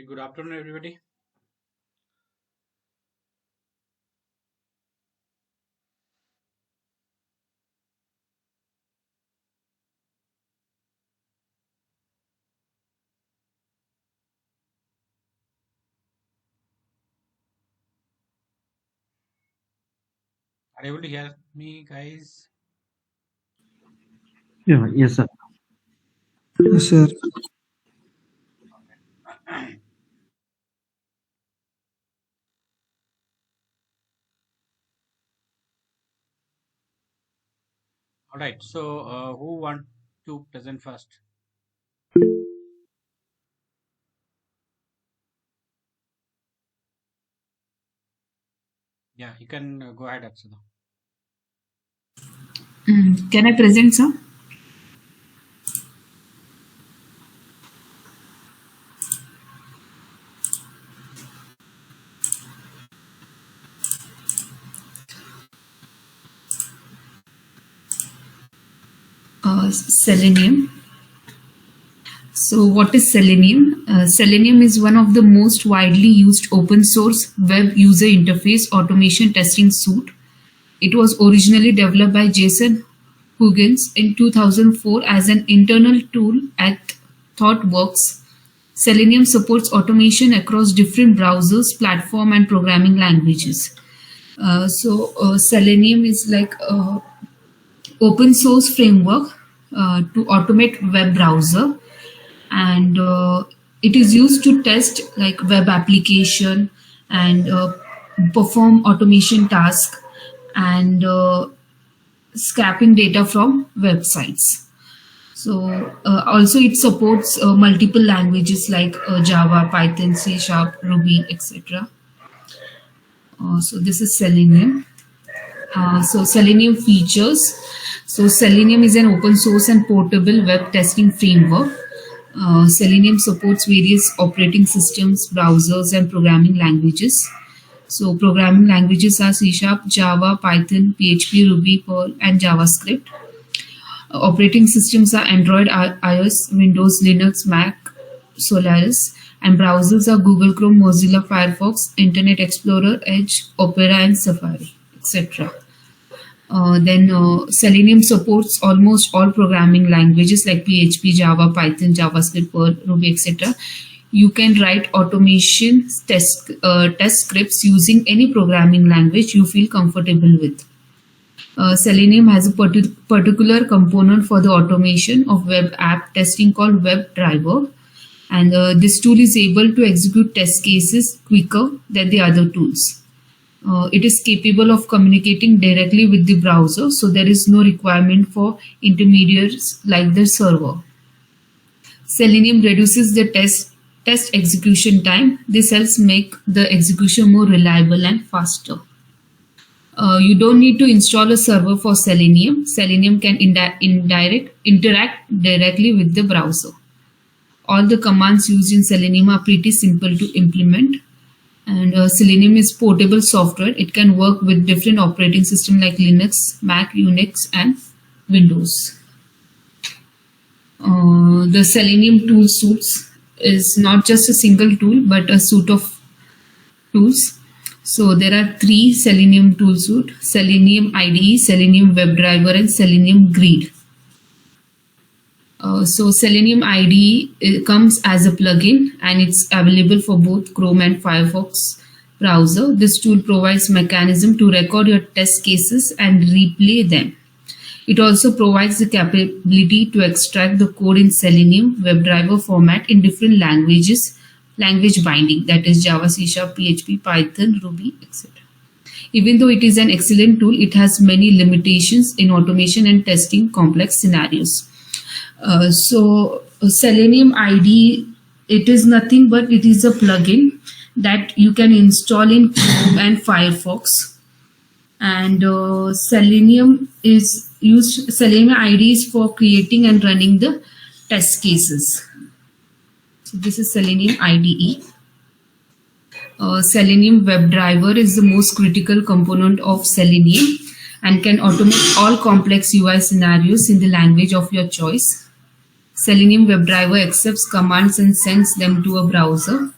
Good afternoon, everybody. Are you able to hear me, guys? Yeah, yes, sir. Yes, sir. All right. So, who want to present first? Yeah, you can go ahead, Aksada. Can I present, sir? Selenium. So, what is Selenium? Selenium is one of the most widely used open source web user interface automation testing suite. It was originally developed by Jason Huggins in 2004 as an internal tool at ThoughtWorks. Selenium supports automation across different browsers, platform, and programming languages. Selenium is like open source framework to automate web browser, and it is used to test like web application and perform automation task and scraping data from websites. Also it supports multiple languages like Java, Python, C Sharp, Ruby, etc. So this is Selenium. Selenium features. So Selenium is an open source and portable web testing framework. Selenium supports various operating systems, browsers, and programming languages. So programming languages are C Sharp, Java, Python, PHP, Ruby, Perl, and JavaScript. Operating systems are Android, iOS, Windows, Linux, Mac, Solaris, and browsers are Google Chrome, Mozilla Firefox, Internet Explorer, Edge, Opera, and Safari, etc. Selenium supports almost all programming languages like PHP, Java, Python, JavaScript, Perl, Ruby, etc. You can write automation test scripts using any programming language you feel comfortable with. Selenium has a particular component for the automation of web app testing called WebDriver, and this tool is able to execute test cases quicker than the other tools. It is capable of communicating directly with the browser, so there is no requirement for intermediaries like the server. Selenium reduces the test execution time. This helps make the execution more reliable and faster. You don't need to install a server for Selenium. Selenium can interact directly with the browser. All the commands used in Selenium are pretty simple to implement. And Selenium is portable software. It can work with different operating systems like Linux, Mac, Unix, and Windows. The Selenium tool suites is not just a single tool, but a suite of tools. So there are three Selenium tool suite: Selenium IDE, Selenium WebDriver, and Selenium Grid. Selenium IDE comes as a plugin and it's available for both Chrome and Firefox browser. This tool provides mechanism to record your test cases and replay them. It also provides the capability to extract the code in Selenium WebDriver format in different languages, language binding, that is Java, C Sharp, PHP, Python, Ruby, etc. Even though it is an excellent tool, it has many limitations in automation and testing complex scenarios. Selenium IDE, it is nothing but it is a plugin that you can install in Chrome and Firefox. And Selenium IDE is for creating and running the test cases. So this is Selenium IDE. Selenium WebDriver is the most critical component of Selenium and can automate all complex UI scenarios in the language of your choice. Selenium WebDriver accepts commands and sends them to a browser.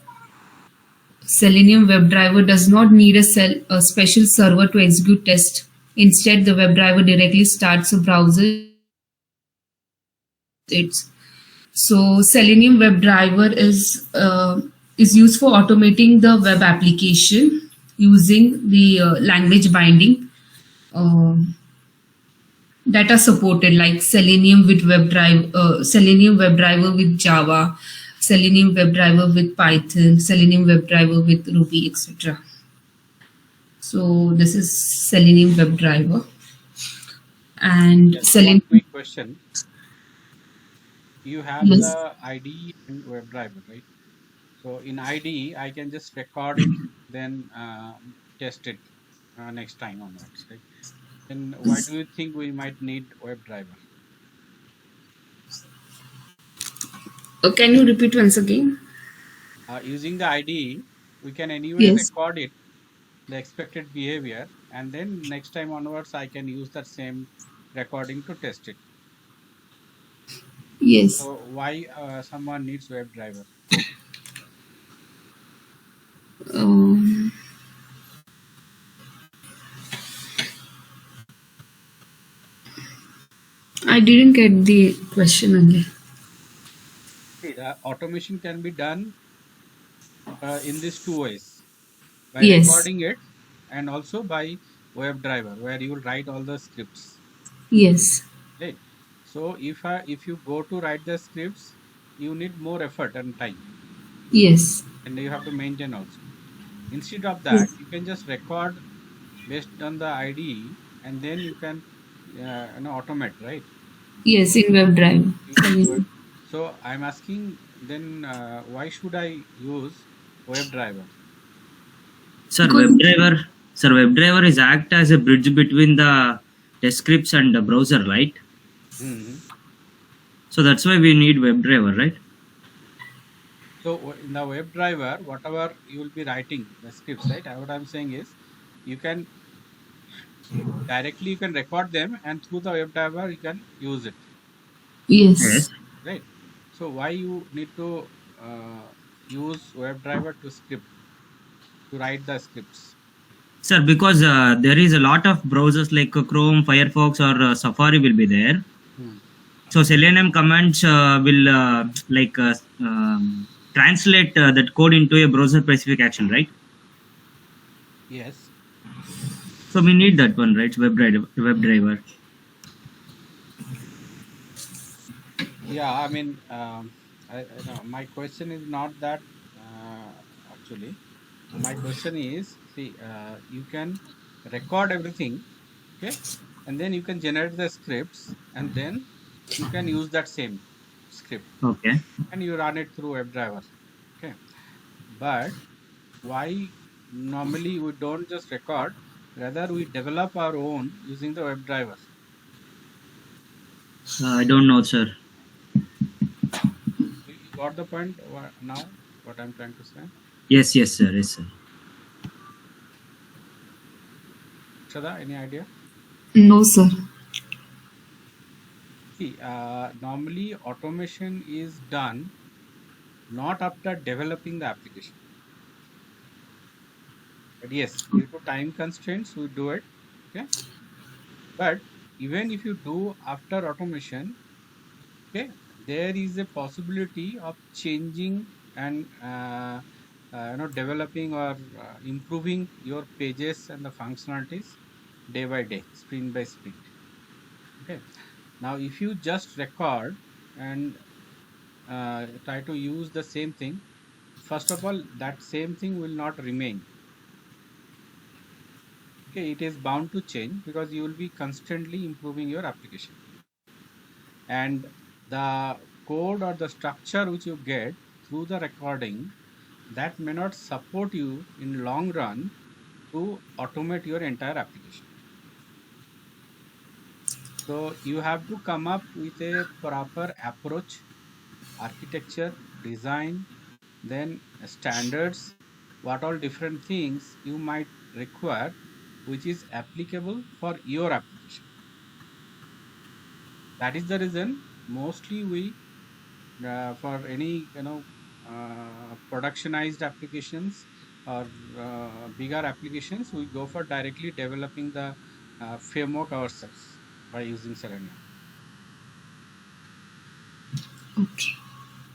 Selenium WebDriver does not need a special server to execute tests. Instead, the WebDriver directly starts a browser. It's so Selenium WebDriver is used for automating the web application using the language binding that are supported, like Selenium WebDriver with Java, Selenium WebDriver with Python, Selenium WebDriver with Ruby, etc. So this is Selenium WebDriver and Yes, one Selenium. quick question. You have Yes, the IDE and WebDriver, right? So in IDE, I can just record it, then test it next time onwards, right? Then why do you think we might need WebDriver? can you repeat once again? Using the IDE, we can anyway Yes, record it, the expected behavior, and then next time onwards, I can use that same recording to test it. yes. So why someone needs WebDriver? Um, I didn't get the question again. See, the automation can be done in these two ways, by Yes, recording it and also by WebDriver, where you will write all the scripts, yes, right? So if you go to write the scripts, you need more effort and time, yes, and you have to maintain also. Instead of that, yes, you can just record based on the IDE, and then you can automate, right? yes, in WebDriver. Using web. Selenium. So I'm asking then why should I use WebDriver? Sir, Because WebDriver is act as a bridge between the test scripts and the browser, right? Mhm. So that's why we need WebDriver, right? So in the WebDriver, whatever you will be writing the scripts, right? What I'm saying is, you can directly you can record them, and through the WebDriver you can use it, Yes. yes, right? So why you need to use WebDriver to script to write the scripts? Sir, because there is a lot of browsers like Chrome, Firefox, or Safari will be there. Hmm. So Selenium commands will translate that code into a browser specific action, right? Yes. So we need that one, right? WebDriver. Yeah. I mean, no, my question is not that actually. My question is, see, you can record everything, okay, and then you can generate the scripts, and then you can use that same script Okay. and you run it through WebDriver, okay. But why normally we don't just record, rather we develop our own using the WebDriver? I don't know, sir. You got the point now? What I'm trying to say, Yes, yes, sir. Yes, sir. Shada, any idea? no, sir. See, normally automation is done not after developing the application. But yes, due to time constraints, we do it. Okay. But even if you do after automation, okay, there is a possibility of changing and developing or improving your pages and the functionalities day by day, sprint by sprint. Okay. Now, if you just record and try to use the same thing, first of all, that same thing will not remain. Okay, it is bound to change because you will be constantly improving your application, and the code or the structure which you get through the recording, that may not support you in long run to automate your entire application. So you have to come up with a proper approach, architecture, design, then standards, what all different things you might require, which is applicable for your application. That is the reason mostly we for any productionized applications, or bigger applications, we go for directly developing the framework ourselves by using Selenium. Okay.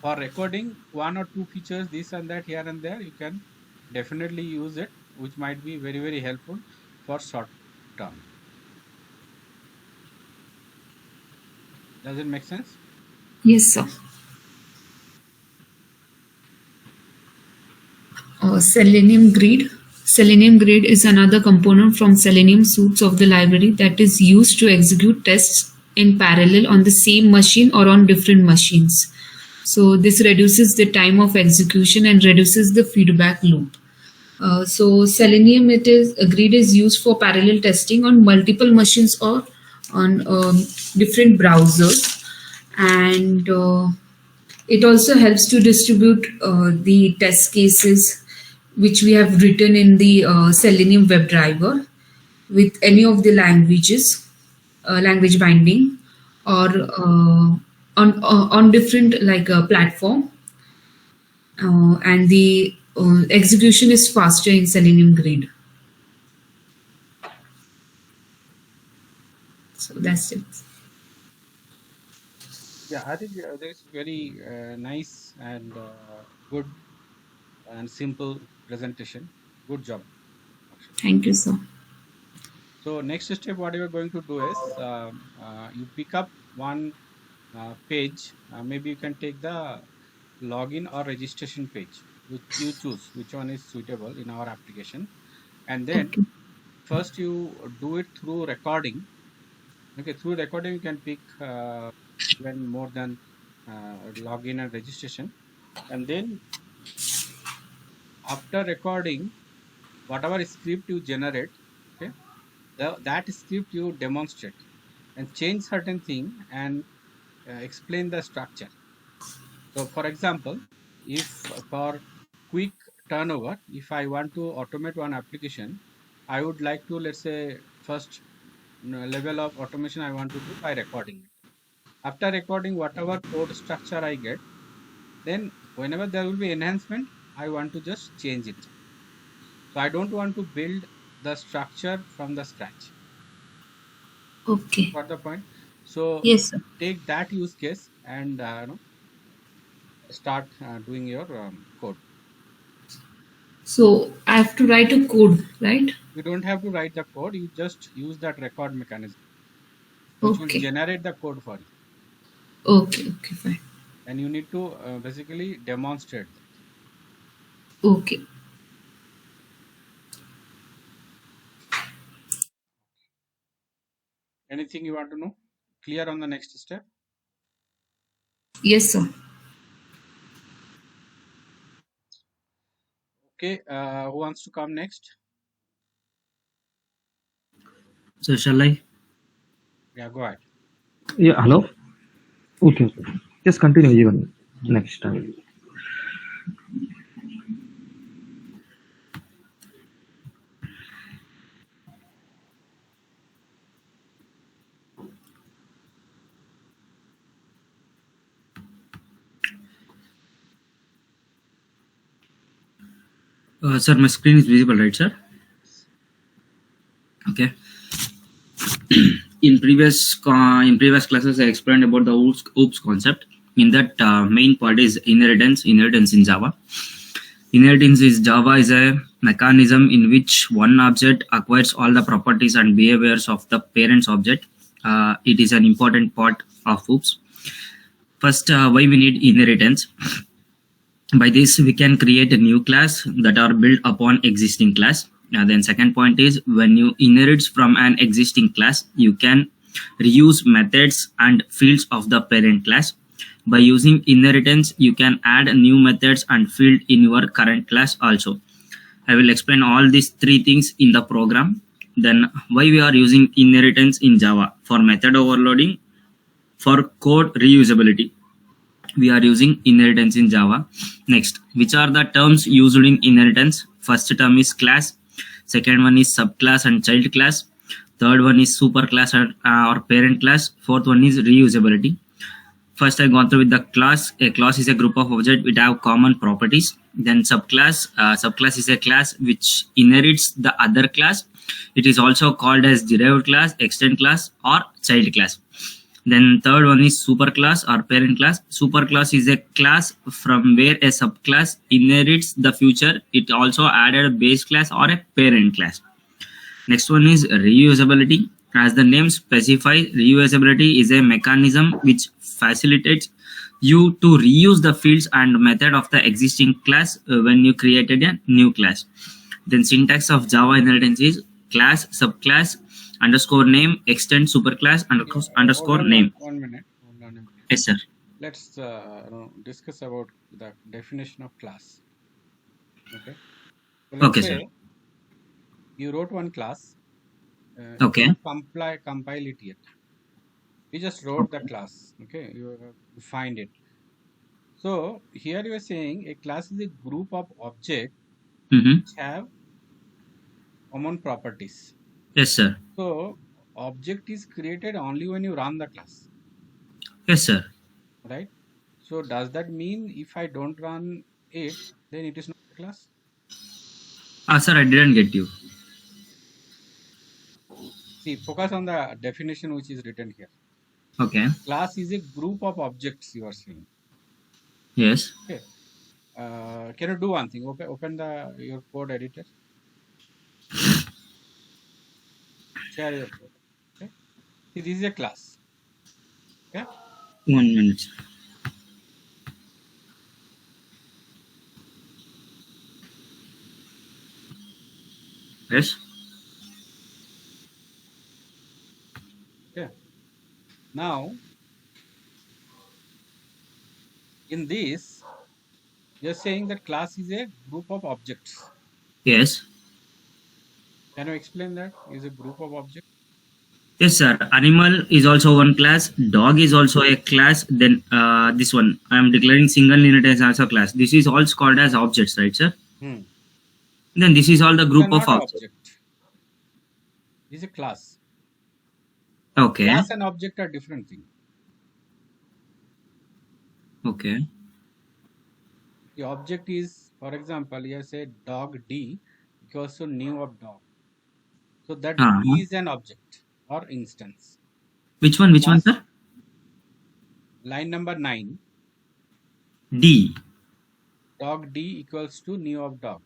For recording one or two features, this and that here and there, you can definitely use it, which might be very, very helpful for short term. Does it make sense? Yes, sir. Selenium Grid. Selenium Grid is another component from Selenium suites of the library that is used to execute tests in parallel on the same machine or on different machines. So this reduces the time of execution and reduces the feedback loop. So Selenium Grid is used for parallel testing on multiple machines or on different browsers, and it also helps to distribute the test cases which we have written in the Selenium WebDriver with any of the languages, language binding, or on different like platform, and the execution is faster in Selenium Grid. So that's it. Yeah, I think that is very nice and good and simple presentation. Good job, actually. Thank you, sir. So next step, what you are going to do is you pick up one page. Maybe you can take the login or registration page, which you choose, which one is suitable in our application. And then Okay. first you do it through recording. Okay, through recording you can pick even more than login and registration. And then after recording, whatever script you generate, okay, that script you demonstrate and change certain thing and explain the structure. So for example, if for quick turnover, if I want to automate one application, I would like to, let's say, first level of automation I want to do by recording it. After recording whatever code structure I get, then whenever there will be enhancement, I want to just change it. So I don't want to build the structure from the scratch. Okay. Got the point? So Yes, sir. take that use case and start doing your code. So I have to write a code, right? You don't have to write the code. You just use that record mechanism, which will Okay. generate the code for you. Okay. Okay. Fine. And you need to basically demonstrate that. Okay. Anything you want to know? Clear on the next step? Yes, sir. Okay. Who wants to come next? So shall I? Yeah, go ahead. Yeah, hello? Okay. Just continue even next time. Sir, my screen is visible, right, sir? Okay. In previous classes, I explained about the OOPS concept. In that, main part is inheritance in Java. Inheritance is Java is a mechanism in which one object acquires all the properties and behaviors of the parent's object. It is an important part of OOPS. First, why we need inheritance? By this, we can create a new class that are built upon existing class. Then second point is when you inherit from an existing class, you can reuse methods and fields of the parent class. By using inheritance, you can add new methods and field in your current class also. I will explain all these three things in the program. Then why we are using inheritance in Java? For method overloading, for code reusability. We are using inheritance in Java. Next, which are the terms used in inheritance? First term is class. Second one is subclass and child class. Third one is superclass or parent class. Fourth one is reusability. First, I gone through with the class. A class is a group of objects which have common properties. Then subclass is a class which inherits the other class. It is also called as derived class, extend class, or child class. Then third one is superclass or parent class. Superclass is a class from where a subclass inherits the future. It also added a base class or a parent class. Next one is reusability. As the name specifies, reusability is a mechanism which facilitates you to reuse the fields and method of the existing class when you created a new class. Then syntax of Java inheritance is class, subclass, underscore name, extend superclass, underscore Hold name. on 1 minute. Hold on a minute. Yes, sir. Let's discuss about the definition of class. Okay. So let's Okay, say sir. you wrote one class. Okay. You don't compile it yet. You just wrote the class. Okay. You find it. So here you are saying a class is a group of objects Mm-hmm. which have common properties. Yes, sir. So object is created only when you run the class, Yes, sir. right? So does that mean if I don't run it, then it is not a class? Sir, I didn't get you. See, focus on the definition which is written here. Okay. Class is a group of objects, you are saying. Yes. Okay. Can you do one thing? Open your code editor. Share your code. Okay. See, this is a class. Okay. 1 minute. Yes. Okay. Now, in this, you're saying that class is a group of objects. Yes. Can you explain that? Is a group of objects? Yes, sir. Animal is also one class. Dog is also a class. Then this one, I am declaring single unit as also class. This is all called as objects, right, sir? Hmm. Then this is all the These are group of not an objects. object. This is a class. Okay. Class and object are different things. Okay. The object is, for example, you say dog D equals to new of dog. So that D is an object or instance. Which one? Which one, Class, sir? line number 9, D. dog D equals to new of dog.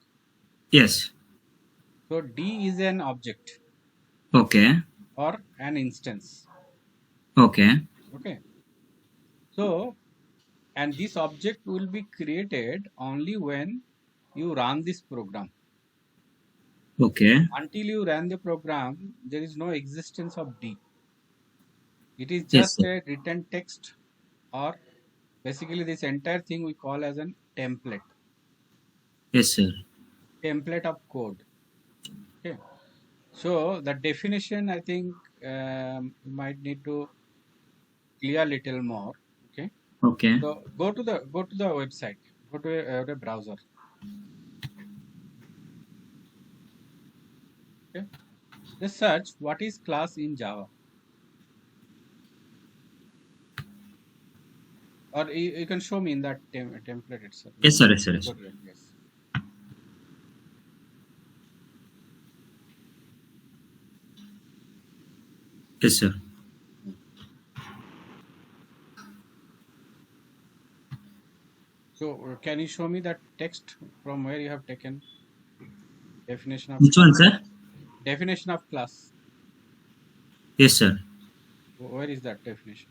Yes. So D is an object Okay. or an instance. Okay. Okay. So, and this object will be created only when you run this program. Okay. Until you run the program, there is no existence of D. It is Yes, just sir. a written text, or basically this entire thing we call as an template. Yes, sir. Template of code. Okay. So the definition, I think you might need to clear a little more. Okay. Okay. So go to the website. Go to the browser. Okay. Just search what is class in Java. Or you can show me in that template itself. Yes, sir. Yes, sir. Yes. Yes. Yes, sir. So can you show me that text from where you have taken definition of Which one, sir? definition of class? Yes, sir. Where is that definition?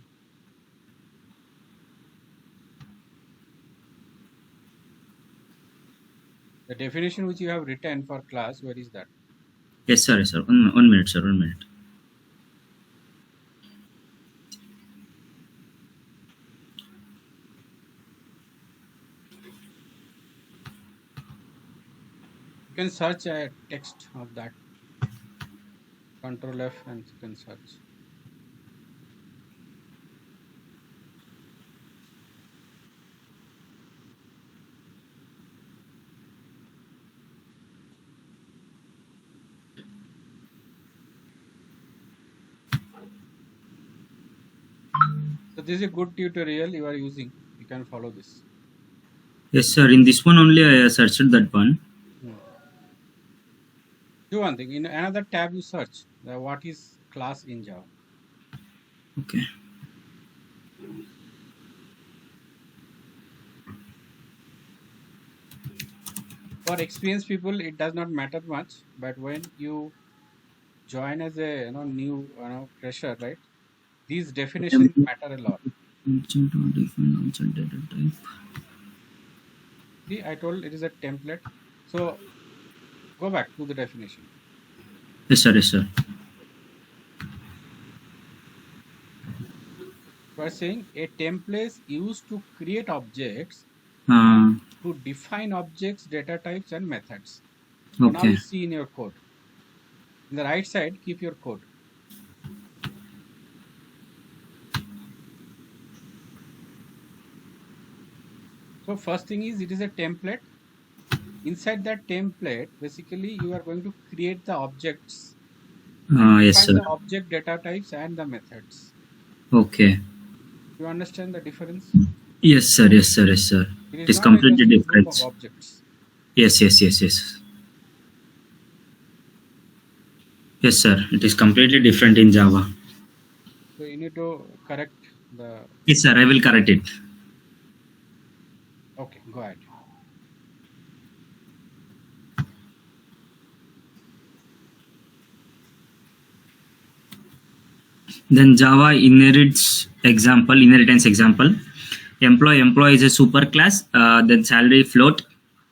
The definition which you have written for class, where is that? Yes, sir. Yes, sir. 1 minute, sir. 1 minute. You can search a text of that. Control F and you can search. So this is a good tutorial you are using. You can follow this. Yes, sir. In this one only I searched that one. Do one thing. In another tab, you search what is class in Java. Okay. For experienced people, it does not matter much. But when you join as a new fresher, right? These definitions matter a lot. Merchant or define outside data type. See, I told it is a template. So go back to the definition. Yes, sir. Yes, sir. We're saying a template is used to create objects, Uh, to define objects, data types, and methods. So now okay. you see in your code. In the right side, keep your code. So first thing is it is a template. Inside that template, basically you are going to create the objects, Yes, define sir. the object data types and the methods. Okay. You understand the difference? Yes, sir. Yes, sir. Yes, sir. It It is is not completely just a group different. of objects. Yes, yes, yes, yes. Yes, sir. It is completely different in Java. So you need to correct the. Yes, sir. I will correct it. Okay, go ahead. Then Java inheritance example. Employee is a super class. Then salary float.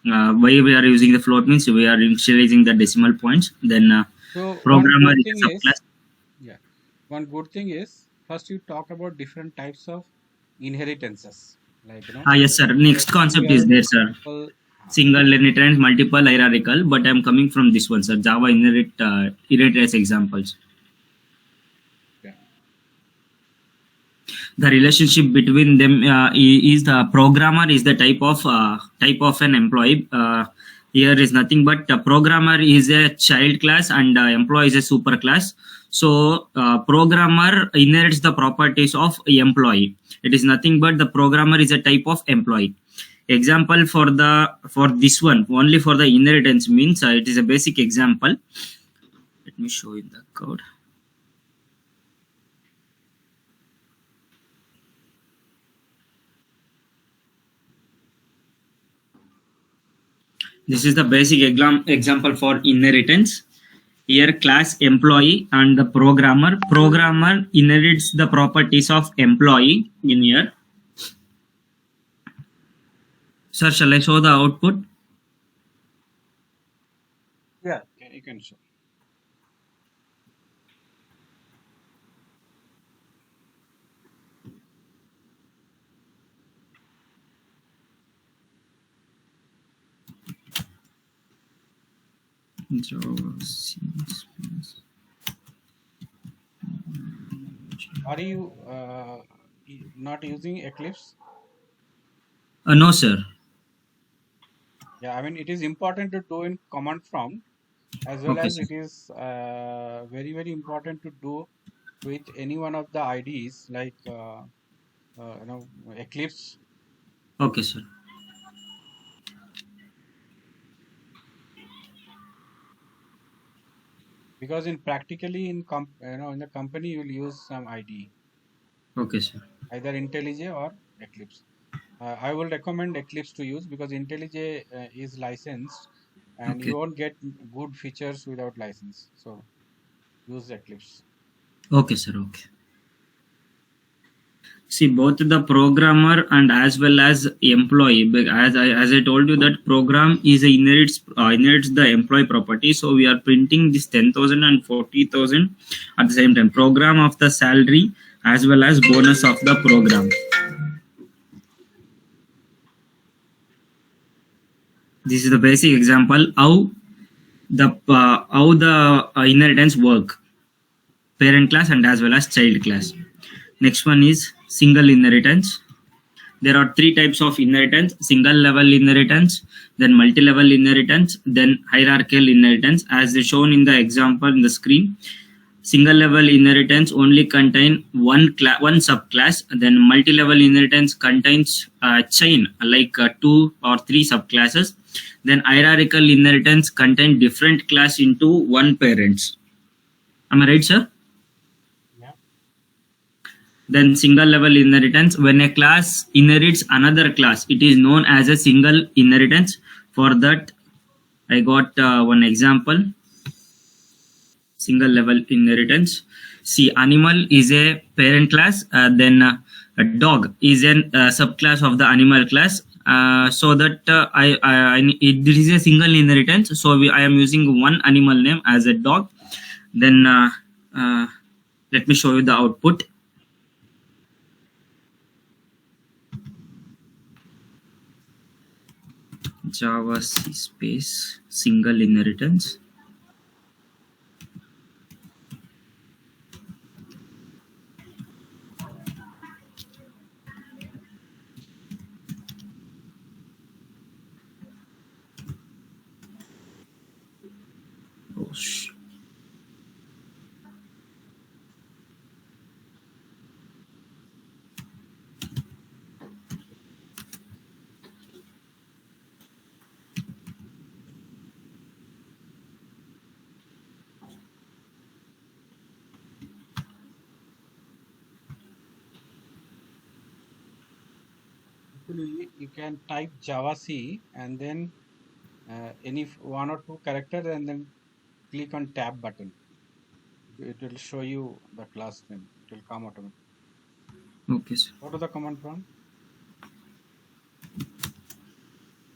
Why we are using the float means we are initializing the decimal points. Then So programmer is a subclass. one good thing is first you talk about different types of inheritances, like Yes, sir. Next concept is there, sir. multiple, Single inheritance, multiple hierarchical. But I am coming from this one, sir. Java inheritance examples. yeah. The relationship between them is the programmer is the type of an employee. Here is nothing but the programmer is a child class and employee is a super class. So programmer inherits the properties of employee. It is nothing but the programmer is a type of employee. Example for this one only for the inheritance means it is a basic example. Let me show you the code. This is the basic example for inheritance. Here class employee and the programmer. Programmer inherits the properties of employee in here. Sir, shall I show the output? Yeah, you can show. Are you not using Eclipse? No, sir. Yeah, I mean it is important to do in command prompt as well Okay, as sir. it is very very important to do with any one of the IDs like Eclipse. Okay, sir. Because in practically in in the company you will use some IDE, Okay, sir. either IntelliJ or Eclipse. I will recommend Eclipse to use because IntelliJ is licensed and Okay. you won't get good features without license. So use Eclipse. Okay, sir. Okay. See, both the programmer and as well as employee. As I told you that program is inherits the employee property. So we are printing this 10,000 and 40,000 at the same time. Program of the salary as well as bonus of the program. This is the basic example how the inheritance work. Parent class and as well as child class. Next one is single inheritance. There are three types of inheritance: single level inheritance, then multi-level inheritance, then hierarchical inheritance. As shown in the example in the screen, single level inheritance only contain one subclass. Then multi-level inheritance contains a chain like 2 or 3 subclasses. Then hierarchical inheritance contain different class into one parents. Am I right, sir? Yeah. Then single level inheritance, when a class inherits another class, it is known as a single inheritance. For that, I got one example. Single level inheritance. See, animal is a parent class, then a dog is a subclass of the animal class. So that this is a single inheritance. So I am using one animal name as a dog. Then let me show you the output. Java C space single inheritance. Oh, Actually, you can type Java C and then any one or two characters and then click on tab button. It will show you the class name. It will come automatically. okay, sir. Go to the command prompt.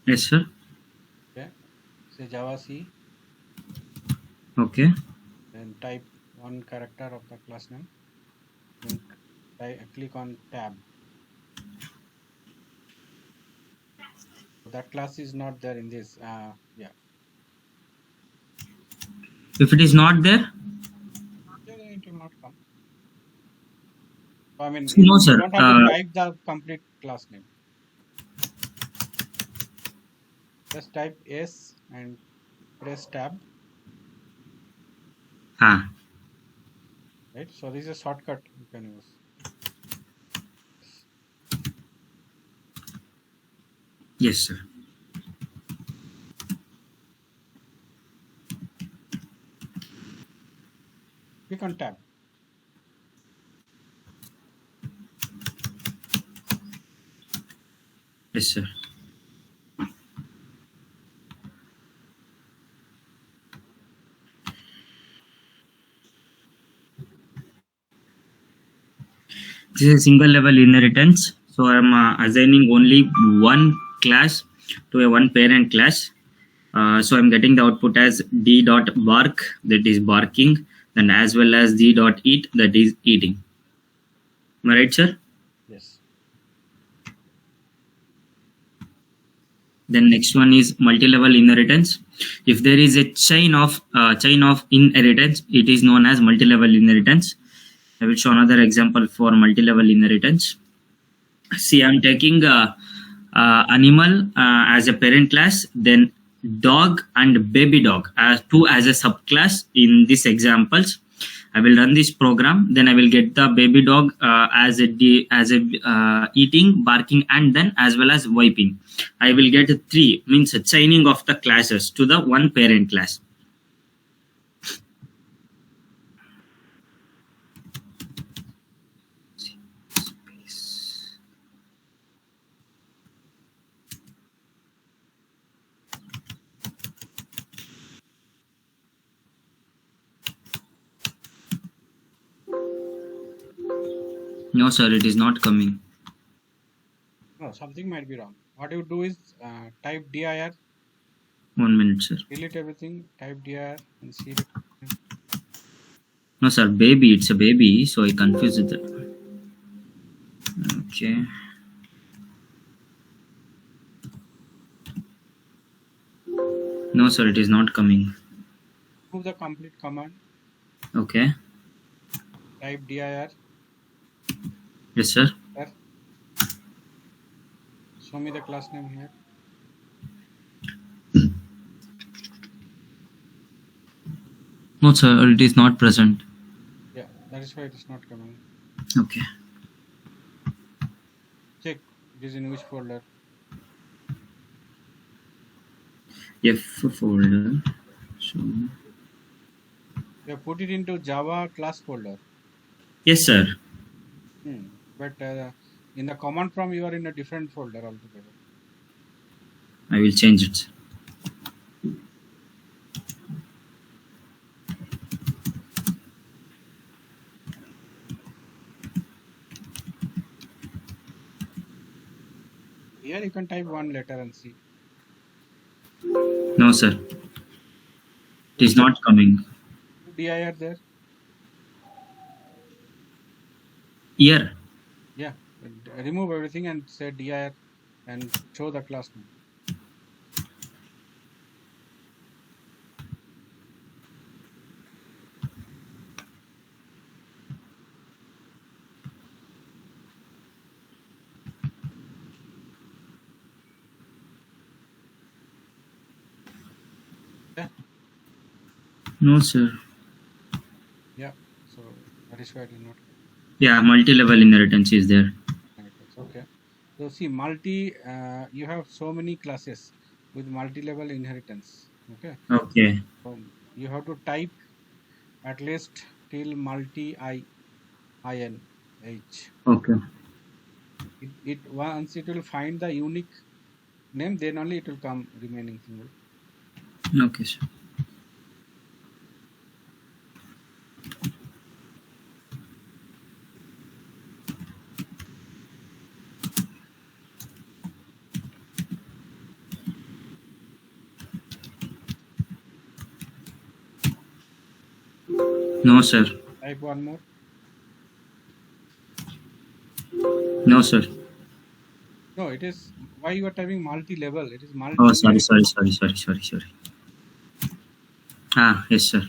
Yes, sir. Okay. Say Java C. Okay. Then type one character of the class name. Then click on tab. That class is not there in this. Yeah. If it is not there, Then it will not come. I mean, no, you sir. don't have to type the complete class name. Just type S and press tab. Right. So this is a shortcut you can use. Yes, sir. Click on tab. Yes, sir. This is a single level inheritance. So I am assigning only one class to a one parent class. So I'm getting the output as d.bark, that is barking, and as well as d.eat, that is eating. Am I right, sir? Yes. Then next one is multi-level inheritance. If there is a chain of inheritance, it is known as multi-level inheritance. I will show another example for multi-level inheritance. See, I'm taking animal as a parent class, then dog and baby dog as two as a subclass in these examples. I will run this program, then I will get the baby dog as a eating, barking, and then as well as wiping. I will get 3, means a chaining of the classes to the one parent class. No, sir, it is not coming. No, something might be wrong. What you do is type dir. 1 minute, sir. Delete everything. Type dir and see. No, sir, baby, it's a baby, so I confused it. Okay. No, sir, it is not coming. Move the complete command. Okay. Type dir. Yes, sir. There. Show me the class name here. No, sir, it is not present. That is why it is not coming. Okay. Check it is in which folder. F folder. So You have put it into Java class folder. yes, sir. But in the command prompt, you are in a different folder altogether. I will change it. Here you can type one letter and see. No, sir. It is not coming. dir there. Here. Yeah. Remove everything and say dir and show the class name. Yeah. No, sir. Yeah. So that is why it is not. Yeah, multi-level inheritance is there. Okay. So see, you have so many classes with multi-level inheritance. Okay. Okay. So you have to type at least till in h. Okay. Once it will find the unique name, then only it will come remaining single. Okay, sir. No, sir. Type one more. No, sir. No, it is why you are typing multi-level. It is multi. Oh, sorry. Ah, yes, sir.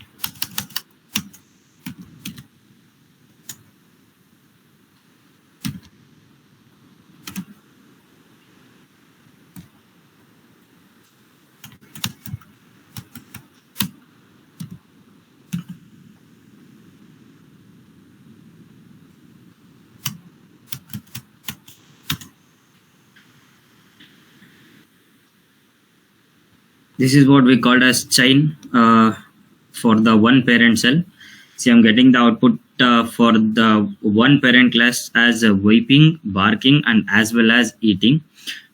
This is what we called as chain for the one parent cell. See, I'm getting the output for the one parent class as weeping, barking, and as well as eating.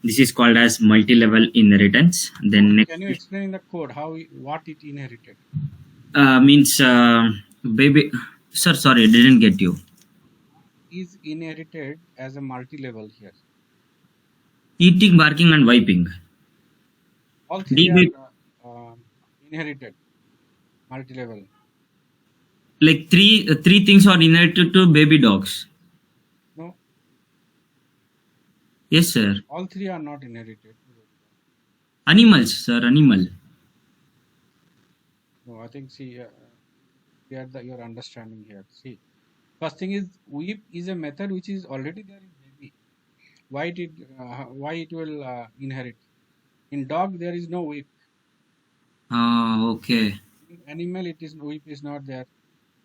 This is called as multi-level inheritance. Then next Can you explain in the code what it inherited? means baby. Sir, sorry, I didn't get you. Is inherited as a multi-level here. Eating, barking, and wiping. All three are inherited multi-level. Like three things are inherited to baby dogs. No, Yes, sir. all three are not inherited. Animals, sir. Animal. No, I think see your understanding here. See, first thing is weep is a method which is already there in baby. Why it will inherit? In dog there is no weep. Okay. In animal weep is not there.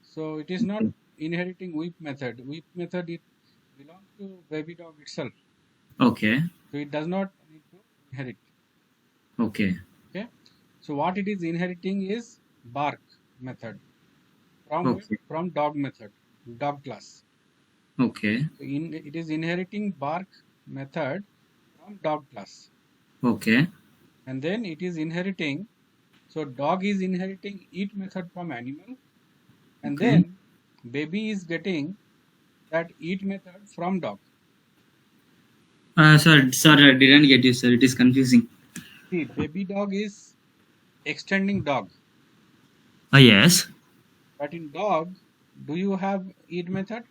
So it is not inheriting weep method. Weep method it belongs to baby dog itself. Okay. So it does not need to inherit. Okay. Okay. So what it is inheriting is bark method from dog method, dog class. Okay. So it is inheriting bark method from dog class. Okay. And then it is inheriting. So dog is inheriting eat method from animal. And then baby is getting that eat method from dog. Sir, I didn't get you, sir. It is confusing. See, baby dog is extending dog. Yes. But in dog, do you have eat method?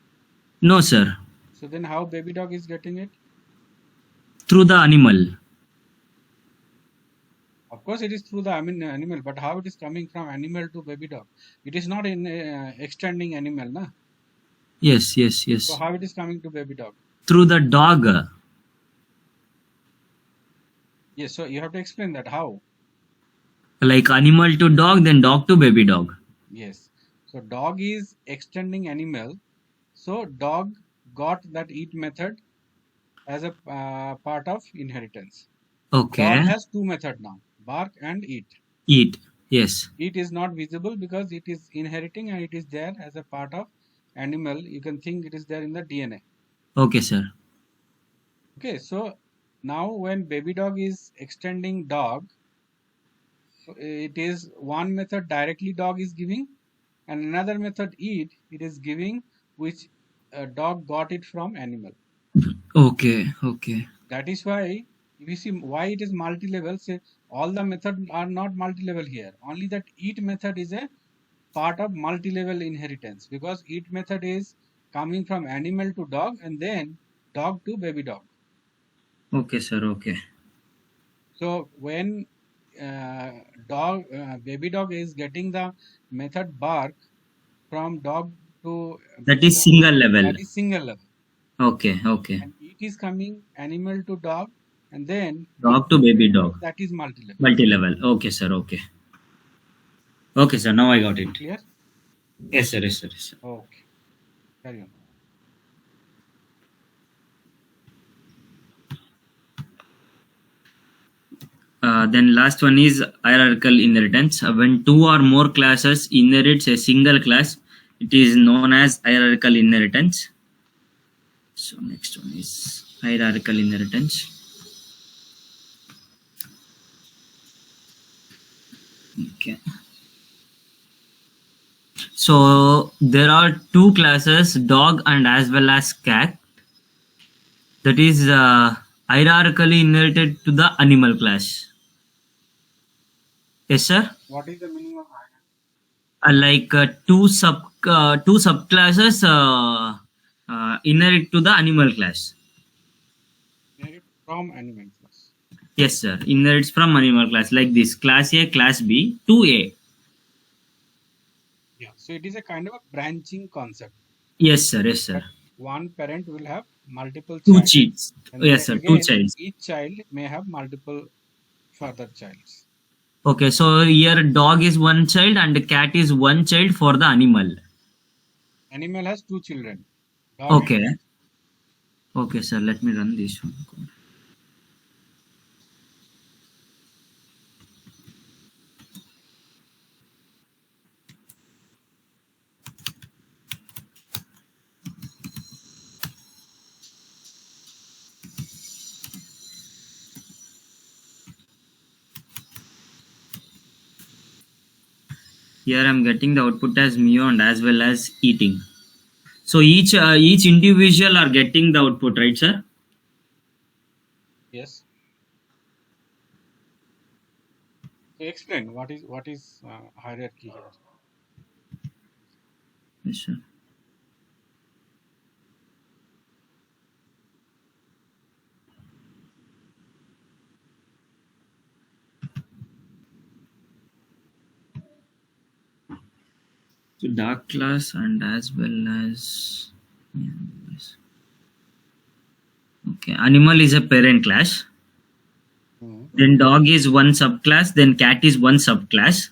No, sir. So then how baby dog is getting it? Through the animal. Of course, it is through the animal, but how it is coming from animal to baby dog? It is not in extending animal, na? Yes. So how it is coming to baby dog? Through the dog. Yes, so you have to explain that how. Like animal to dog, then dog to baby dog. Yes. So dog is extending animal. So dog got that eat method as a part of inheritance. Okay. Dog has two methods now, bark and eat. Eat. Yes. It is not visible because it is inheriting and it is there as a part of animal. You can think it is there in the DNA. Okay, sir. Okay, so now when baby dog is extending dog, so it is one method directly dog is giving, and another method eat it is giving, which dog got it from animal. Okay. Okay. That is why we see why it is multi-level. Say all the methods are not multi-level here. Only that eat method is a part of multi-level inheritance because eat method is coming from animal to dog and then dog to baby dog. Okay, sir. Okay. So when baby dog is getting the method bark from dog to That is single level. that is single level, Okay. Okay. and it is coming animal to dog and then Dog to baby dog. that is multi-level. Multi-level. Okay, sir. Okay. Okay, sir. Now I got it. Clear? Yes, sir. Yes, sir. Yes, sir. Okay. Carry on. Then last one is hierarchical inheritance. When two or more classes inherits a single class, it is known as hierarchical inheritance. So next one is hierarchical inheritance. Okay. So there are two classes, dog and as well as cat. That is hierarchically inherited to the animal class. Yes, sir. What is the meaning of hierarchy? Like two subclasses inherit to the animal class. Inherit from animal class. Yes, sir. Inherits from animal class like this: class A, class B, 2A. Yeah. So it is a kind of a branching concept. Yes, sir. Yes, sir. One parent will have multiple Two child. cheats. And Yes, sir. Two again, childs. each child may have multiple further childs. Okay, so here dog is one child and cat is one child for the animal. Animal has two children. Dog Okay. Okay, sir. Let me run this one. Here I'm getting the output as Mio and as well as eating. So each individual are getting the output, right, sir? Yes. So explain what is hierarchy here. Yes, sir. So dark class and as well as yes. Okay, animal is a parent class. Then dog is one subclass. Then cat is one subclass.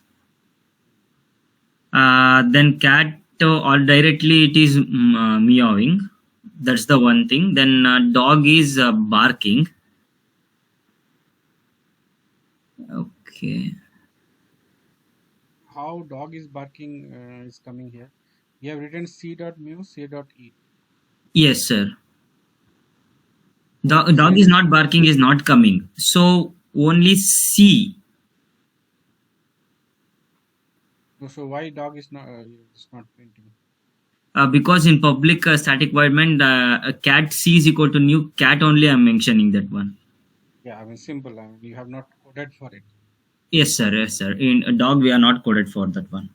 Then cat or directly it is meowing. That's the one thing. Then dog is barking. Okay. How dog is barking is coming here. You have written c.mu, c.e. Yes, sir. Dog is not barking, is not coming. So only C. So why dog is not printing? Because in public static void main, cat C is equal to new cat only. I'm mentioning that one. Yeah, I mean simple. I mean, you have not coded for it. Yes, sir. Yes, sir. In a dog, we are not coded for that one.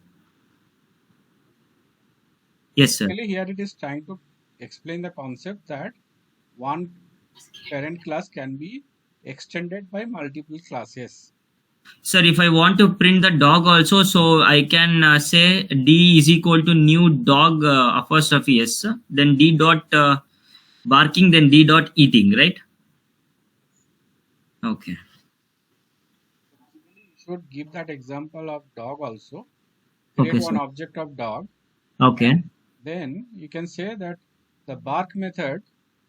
Yes, sir. Actually, here it is trying to explain the concept that one parent class can be extended by multiple classes. Sir, if I want to print the dog also, so I can say D is equal to new dog apostrophe S. Then D dot barking, then D dot eating, right? Okay. You should give that example of dog also. Create Okay, one sir. object of dog Okay. Then you can say that the bark method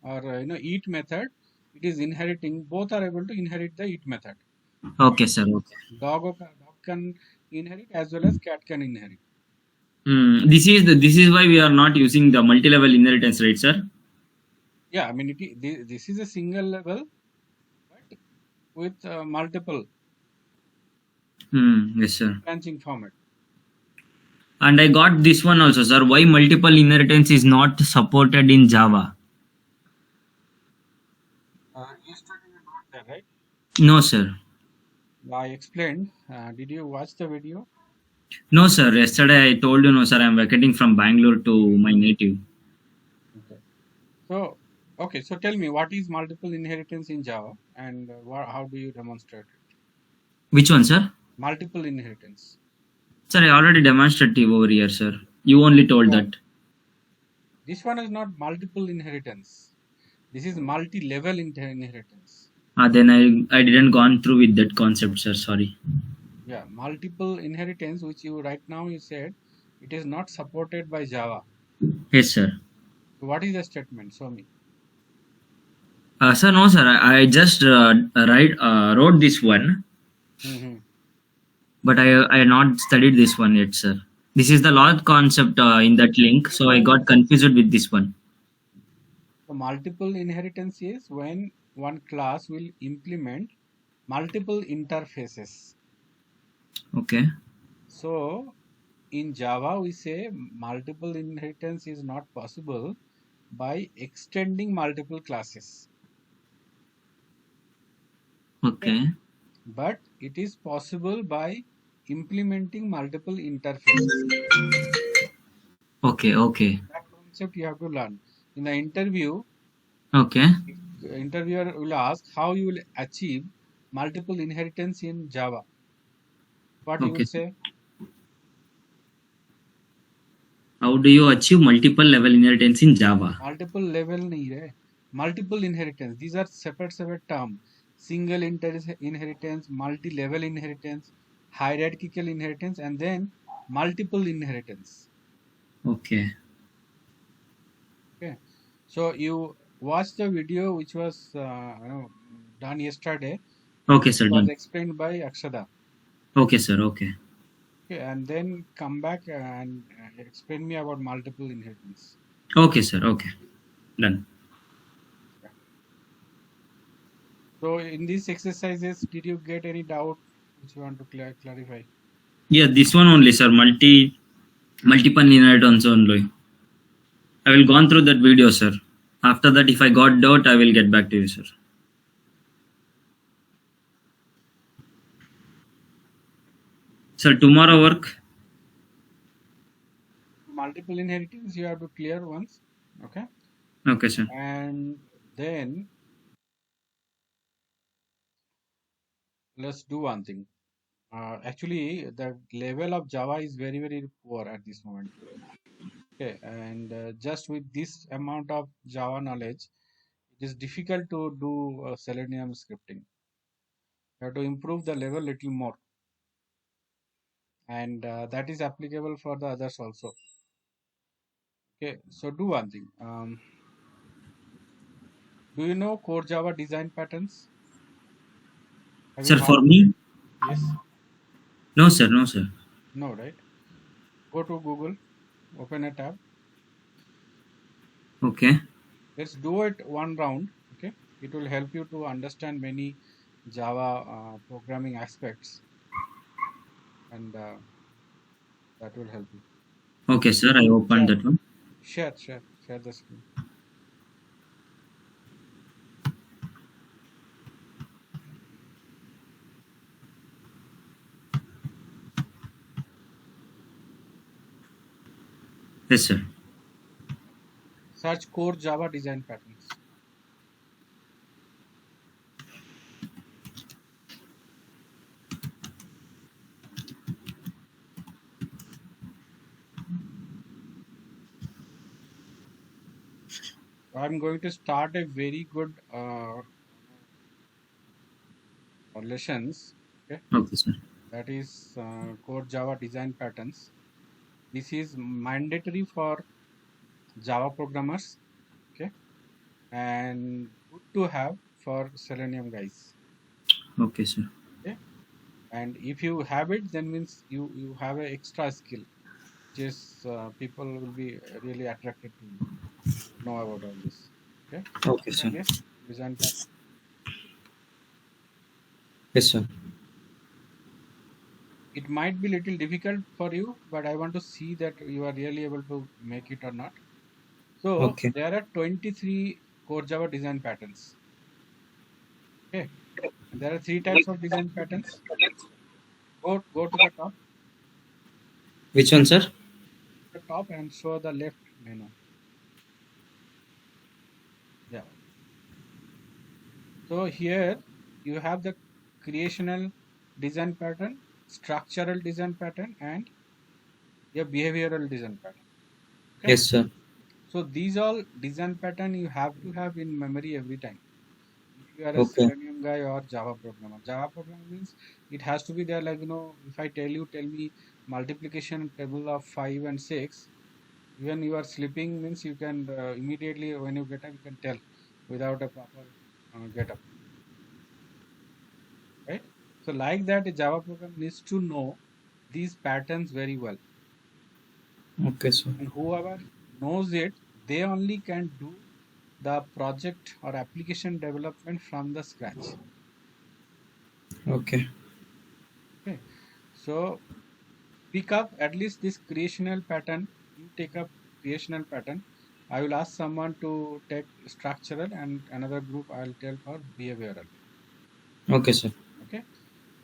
or eat method, it is inheriting. Both are able to inherit the eat method. Okay, sir. Okay. Dog can inherit as well as cat can inherit. This is why we are not using the multi-level inheritance, right, sir? Yeah, I mean this is a single level, but with multiple Yes, sir. branching format. And I got this one also, sir. Why multiple inheritance is not supported in Java? Yesterday you got that, right? No, sir. I explained. Did you watch the video? No, sir. Yesterday I told you, no, sir. I'm vacating from Bangalore to my native. Okay. So, okay. So tell me, what is multiple inheritance in Java, and how do you demonstrate it? Which one, sir? Multiple inheritance. Sir, I already demonstrated over here, sir. You only told No, that. this one is not multiple inheritance. This is multi-level inheritance. Then I didn't gone through with that concept, sir. Sorry. Yeah, multiple inheritance, which you right now you said, it is not supported by Java. Yes, sir. So what is the statement? Show me. Sir, no, sir. I just wrote this one, Mm-hmm. but I not studied this one yet, sir. This is the large concept in that link, so I got confused with this one. So multiple inheritance is when one class will implement multiple interfaces. Okay. So in Java, we say multiple inheritance is not possible by extending multiple classes. Okay. Okay. But it is possible by implementing multiple interfaces. Okay. Okay. That concept you have to learn. In the interview, Okay. the interviewer will ask how you will achieve multiple inheritance in Java. What you will Okay. say? How do you achieve multiple level inheritance in Java? Multiple level nahi hai. Multiple inheritance. These are separate term. Single inheritance, multi-level inheritance, hierarchical inheritance, and then multiple inheritance. Okay. Okay. So you watched the video which was done yesterday. Okay, It sir. was Done. explained by Akshada. Okay, sir. Okay. Okay, and then come back and explain me about multiple inheritance. Okay, sir. Okay. Done. Yeah. So in these exercises, did you get any doubt which you want to clarify? Yeah, this one only, sir. Multiple inheritance only. I will gone through that video, sir. After that, if I got doubt, I will get back to you, sir. Sir, tomorrow work. Multiple inheritance you have to clear once. Okay. Okay, sir. And then let's do one thing. Actually, the level of Java is very, very poor at this moment. Okay. And just with this amount of Java knowledge, it is difficult to do Selenium scripting. You have to improve the level little more. And that is applicable for the others also. Okay. So do one thing. Do you know core Java design patterns? Have you Sir, heard? for me? Yes. No, sir. No, sir. No, right? Go to Google, open a tab. Okay. Let's do it one round. Okay. It will help you to understand many Java programming aspects, and that will help you. Okay, sir. I opened Share, that one. share the screen. Yes, sir. Search core Java design patterns. I'm going to start a very good lessons. Okay. Okay, sir. That is core Java design patterns. This is mandatory for Java programmers, okay, and good to have for Selenium guys. Okay, sir. Okay, and if you have it, then means you have an extra skill, which is people will be really attracted to know about all this. Okay, Okay, sir. yes, design pattern. Yes, sir. It might be little difficult for you, but I want to see that you are really able to make it or not. So Okay. there are 23 core Java design patterns. Okay, and there are 3 types of design patterns. Go to the top, Which one, sir? and show the left menu. Yeah. So here you have the creational design pattern, structural design pattern, and your behavioral design pattern. Okay? Yes, sir. So these all design pattern you have to have in memory every time. If you are a Okay. Selenium guy or Java programmer. Java programmer means it has to be there, like, if I tell me multiplication table of 5 and 6, even you are sleeping means you can immediately when you get up, you can tell without a proper get up. Right? So like that, a Java program needs to know these patterns very well. Okay, sir. And whoever knows it, they only can do the project or application development from the scratch. Okay. Okay. So pick up at least this creational pattern. You take up creational pattern. I will ask someone to take structural, and another group I'll tell for behavioral. Okay, sir. Okay.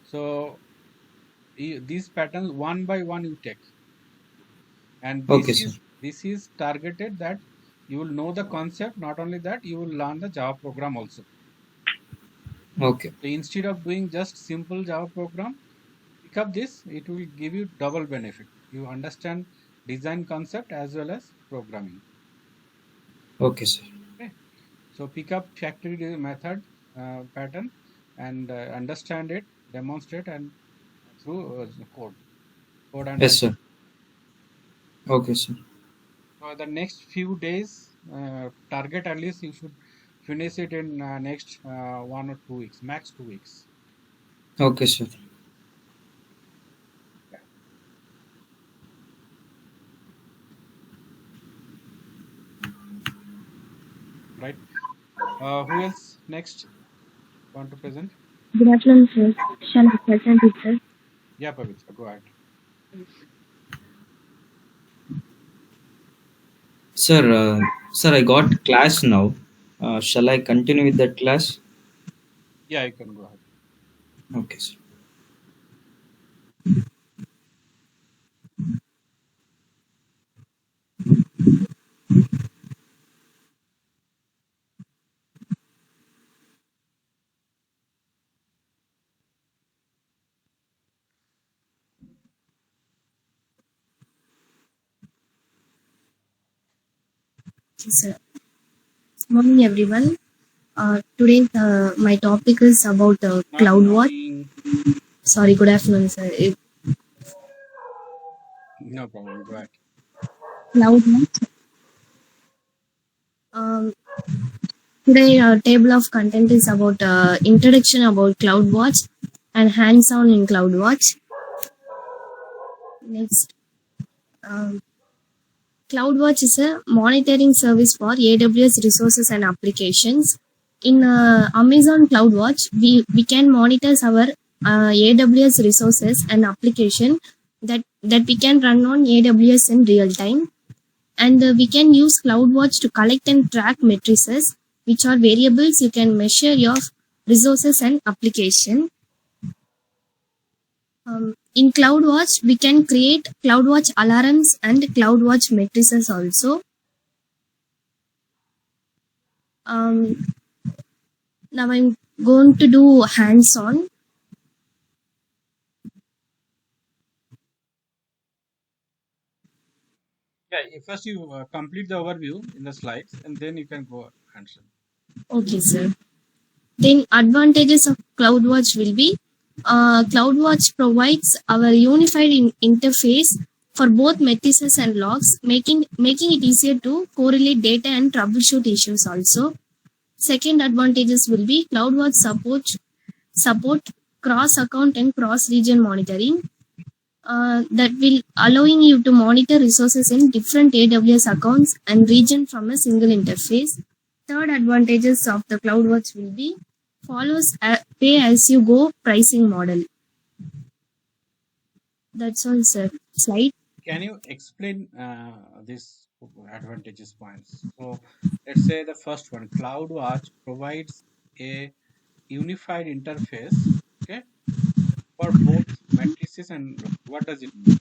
So these patterns one by one you take, and this Okay, is sir. this is targeted that you will know the concept. Not only that, you will learn the Java program also. Okay. So instead of doing just simple Java program, pick up this. It will give you double benefit. You understand design concept as well as programming. Okay, sir. Okay. So pick up factory method pattern and understand it, demonstrate, and through code and Yes, sir. Okay, sir. for the next few days, target at least you should finish it in next 1 or 2 weeks, max 2 weeks. Okay, sir. Right? Who else next want to present? Good afternoon, sir. Shall I present it, sir? Yeah, Pavitra, go ahead. Sir, I got class now. Shall I continue with that class? Yeah, you can go ahead. Okay, sir. Okay, sir. Good morning, everyone. Today, my topic is about Not CloudWatch. morning. Sorry, good afternoon, sir. No problem. Go ahead. CloudWatch. Today, table of content is about introduction about CloudWatch and hands-on in CloudWatch. Next, CloudWatch is a monitoring service for AWS resources and applications. In Amazon CloudWatch, we can monitor our AWS resources and application that we can run on AWS in real time. And we can use CloudWatch to collect and track matrices, which are variables you can measure your resources and application. In CloudWatch, we can create CloudWatch alarms and CloudWatch matrices also. Now I'm going to do hands-on. Yeah, first you complete the overview in the slides, and then you can go answer. Okay, sir. Then advantages of CloudWatch will be CloudWatch provides our unified interface for both matrices and logs, making it easier to correlate data and troubleshoot issues also. Second advantages will be CloudWatch support cross account and cross region monitoring, that will allowing you to monitor resources in different AWS accounts and region from a single interface. Third advantages of the CloudWatch will be follows a pay as you go pricing model. That's all, sir. Slide. Can you explain these advantages points? So let's say the first one, CloudWatch provides a unified interface, okay, for both matrices and what does it mean?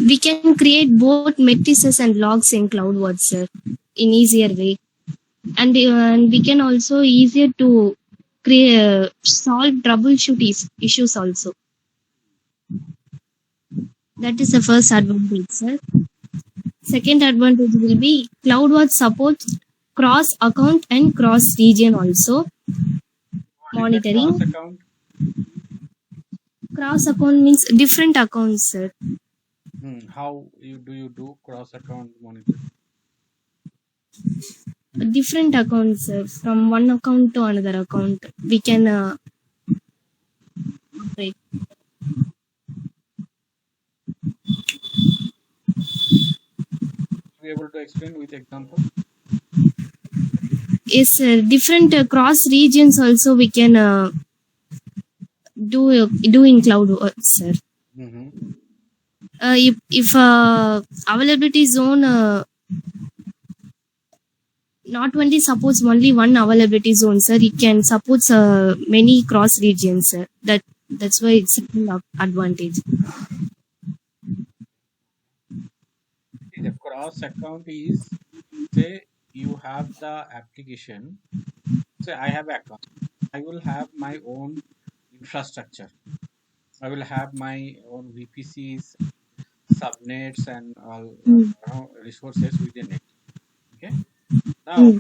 We can create both matrices and logs in CloudWatch, sir, in easier way, and we can also easier to create solve troubleshoot issues also. That is the first advantage, sir. Second advantage will be CloudWatch supports cross account and cross region also. Monitoring. Cross account? Cross account means different accounts, sir. How do you do cross account monitoring? Different accounts, sir. From one account to another account, we can operate. Be able to explain with example? Yes, sir. Different cross regions also we can do in CloudWatch, sir. If availability zone not only supports only one availability zone, sir, it can support many cross regions, sir. That's why it's an advantage. The cross account is, say you have the application, say I have account, I will have my own infrastructure, I will have my own VPCs, subnets and all resources within it. Okay, now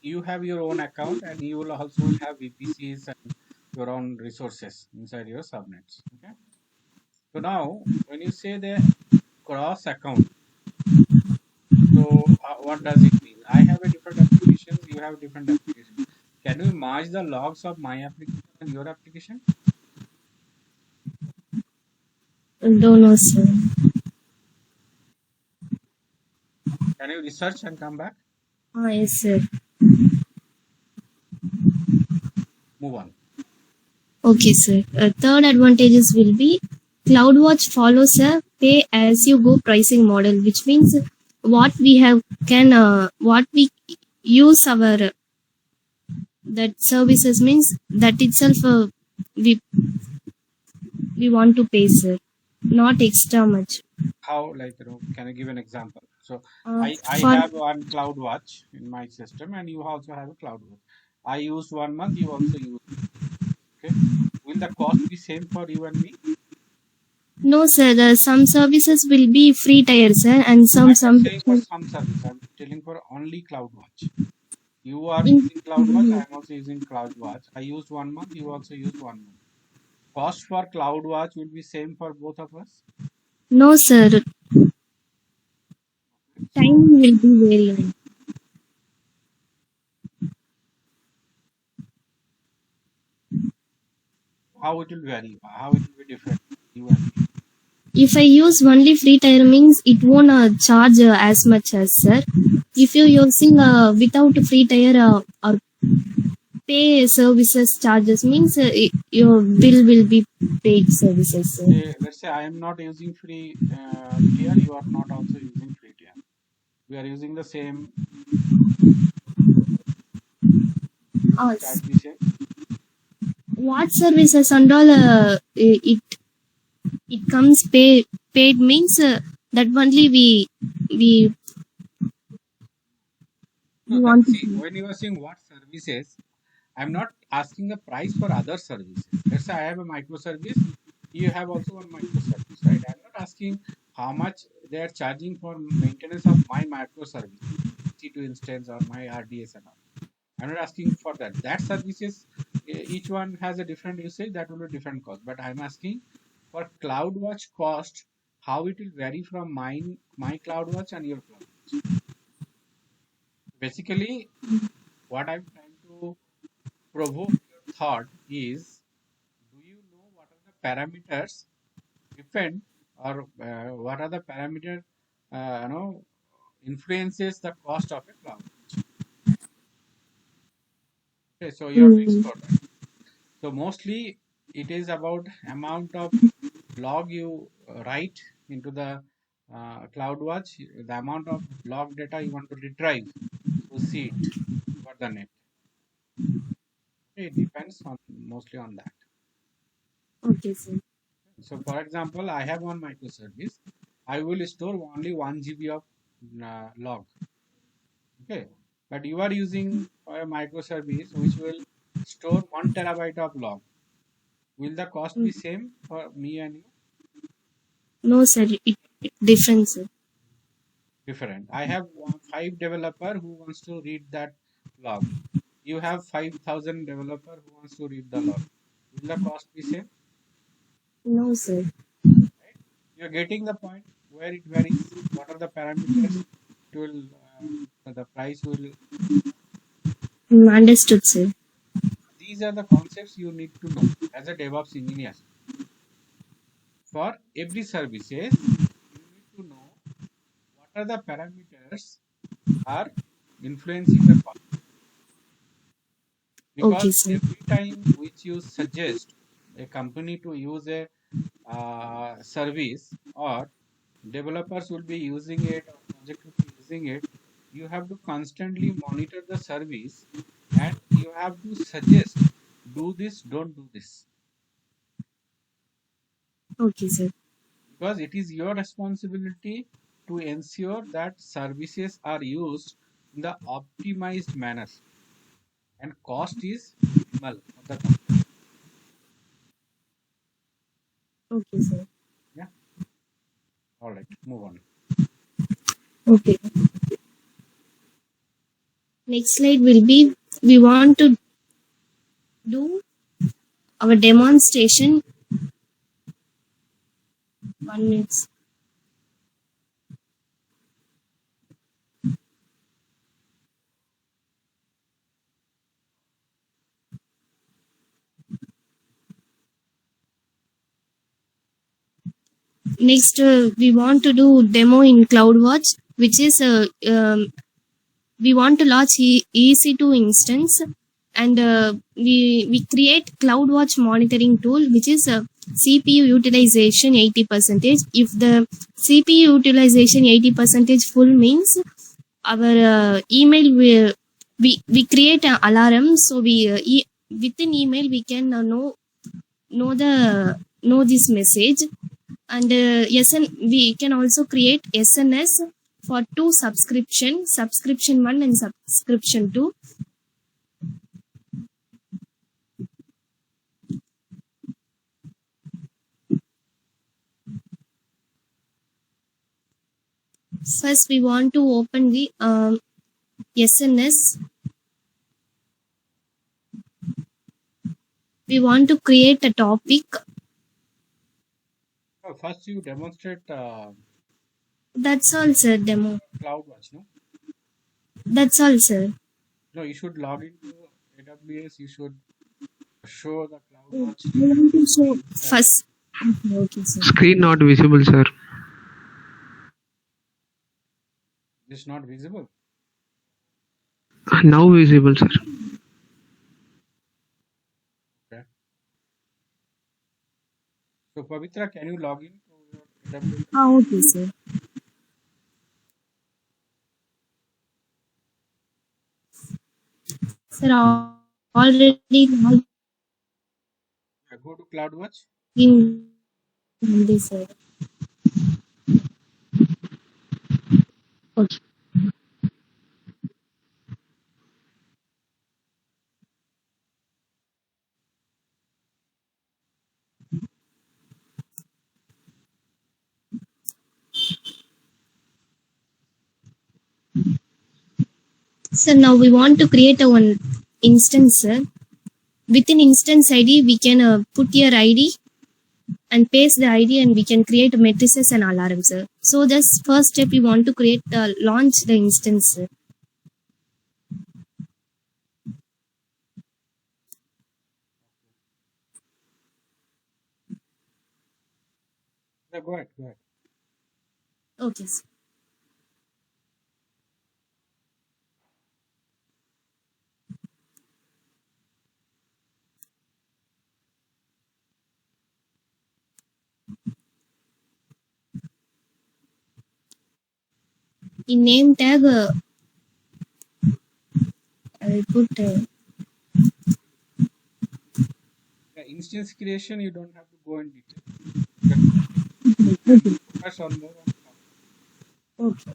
you have your own account and you will also have VPCs and your own resources inside your subnets. Okay, so now when you say the cross account, so what does it mean? I have a different applications, you have different applications. Can we merge the logs of my application and your application? Don't know, sir. Can you research and come back? Yes, sir. Move on. Okay, sir. Third advantages will be CloudWatch follows a pay as you go pricing model, which means what we have what we use our that services means that itself we want to pay, sir, not extra much. How, like, can you give an example? So I for have one CloudWatch in my system and you also have a CloudWatch. I used 1 month, you also use. Okay, will the cost be same for you and me? no, sir. Some services will be free tier, sir, and some saying for some service. I'm telling for only CloudWatch. You are using CloudWatch, I am also using CloudWatch. I used 1 month, you also used 1 month. Cost for CloudWatch will be same for both of us? No, sir. Time will be varying. How it will vary? How it will be different? You and me. If I use only free tier means it won't charge as much as, sir. If you're using without free tier or pay services charges means your bill will be paid services, sir. Let's say I am not using free tier, you are not also using free tier. We are using the same. What services and all it comes paid means that only we want to see, when you are saying what services, I'm not asking the price for other services. Let's say I have a microservice, you have also one microservice, right? I'm not asking how much they are charging for maintenance of my microservice, C2 instance or my RDS and all. I'm not asking for that. That services, each one has a different usage, that will be different cost. But I'm asking for CloudWatch cost, how it will vary from my CloudWatch and your CloudWatch. Basically, what I'm trying to provoke your thought is, do you know what are the parameters depend, or what are the parameter influences the cost of a CloudWatch? Okay, so you have to explore that. So mostly it is about amount of log you write into the CloudWatch, the amount of log data you want to retrieve to see it for the net. Okay, it depends on mostly on that. Okay, sir. So for example, I have one microservice. I will store only 1 GB of log. Okay, but you are using a microservice which will store 1 terabyte of log. Will the cost be same for me and you? No, sir. It different, sir. Different. I have 5 developer who wants to read that log. You have 5,000 developer who wants to read the log. Will the cost be same? No, sir. Right? You're getting the point where it varies. What are the parameters? It will the price will. Understood, sir. These are the concepts you need to know as a DevOps engineer. For every services, you need to know what are the parameters are influencing the cost. Okay, Because sir. every time which you suggest a company to use a service, or developers will be using it, or project will be using it, you have to constantly monitor the service, and you have to suggest, do this, don't do this, Okay, sir. because it is your responsibility to ensure that services are used in the optimized manner and cost is minimal for the company. Okay, sir. Yeah. All right. Move on. Okay. Next slide will be, we want to do our demonstration. 1 minute. Next, we want to do demo in CloudWatch, which is we want to launch EC2 instance, and we create CloudWatch monitoring tool, which is CPU utilization 80%. If the CPU utilization 80% full means, our email we create an alarm, so we within email we can know this message. And we can also create SNS for 2 subscription 1 and subscription 2. First we want to open the SNS. We want to create a topic. First, you demonstrate That's all, sir. Demo. CloudWatch, no? That's all, sir. No, you should log into AWS. You should show the We CloudWatch. want to show first. Okay, sir. Screen not visible, sir. It's not visible. Now visible, sir. Okay. So, Pavitra, can you log in to your AWS? Okay, sir. Sir, already logged Go to CloudWatch. in this, sir. Okay. So now we want to create a one instance, sir. Within instance ID, we can put your ID and paste the ID, and we can create matrices and alarms. So this first step we want to create launch the instance. Yeah, go ahead. Go ahead. Okay, sir. In name tag, I will put The instance creation, you don't have to go in detail. Just focus on more on cloud. okay.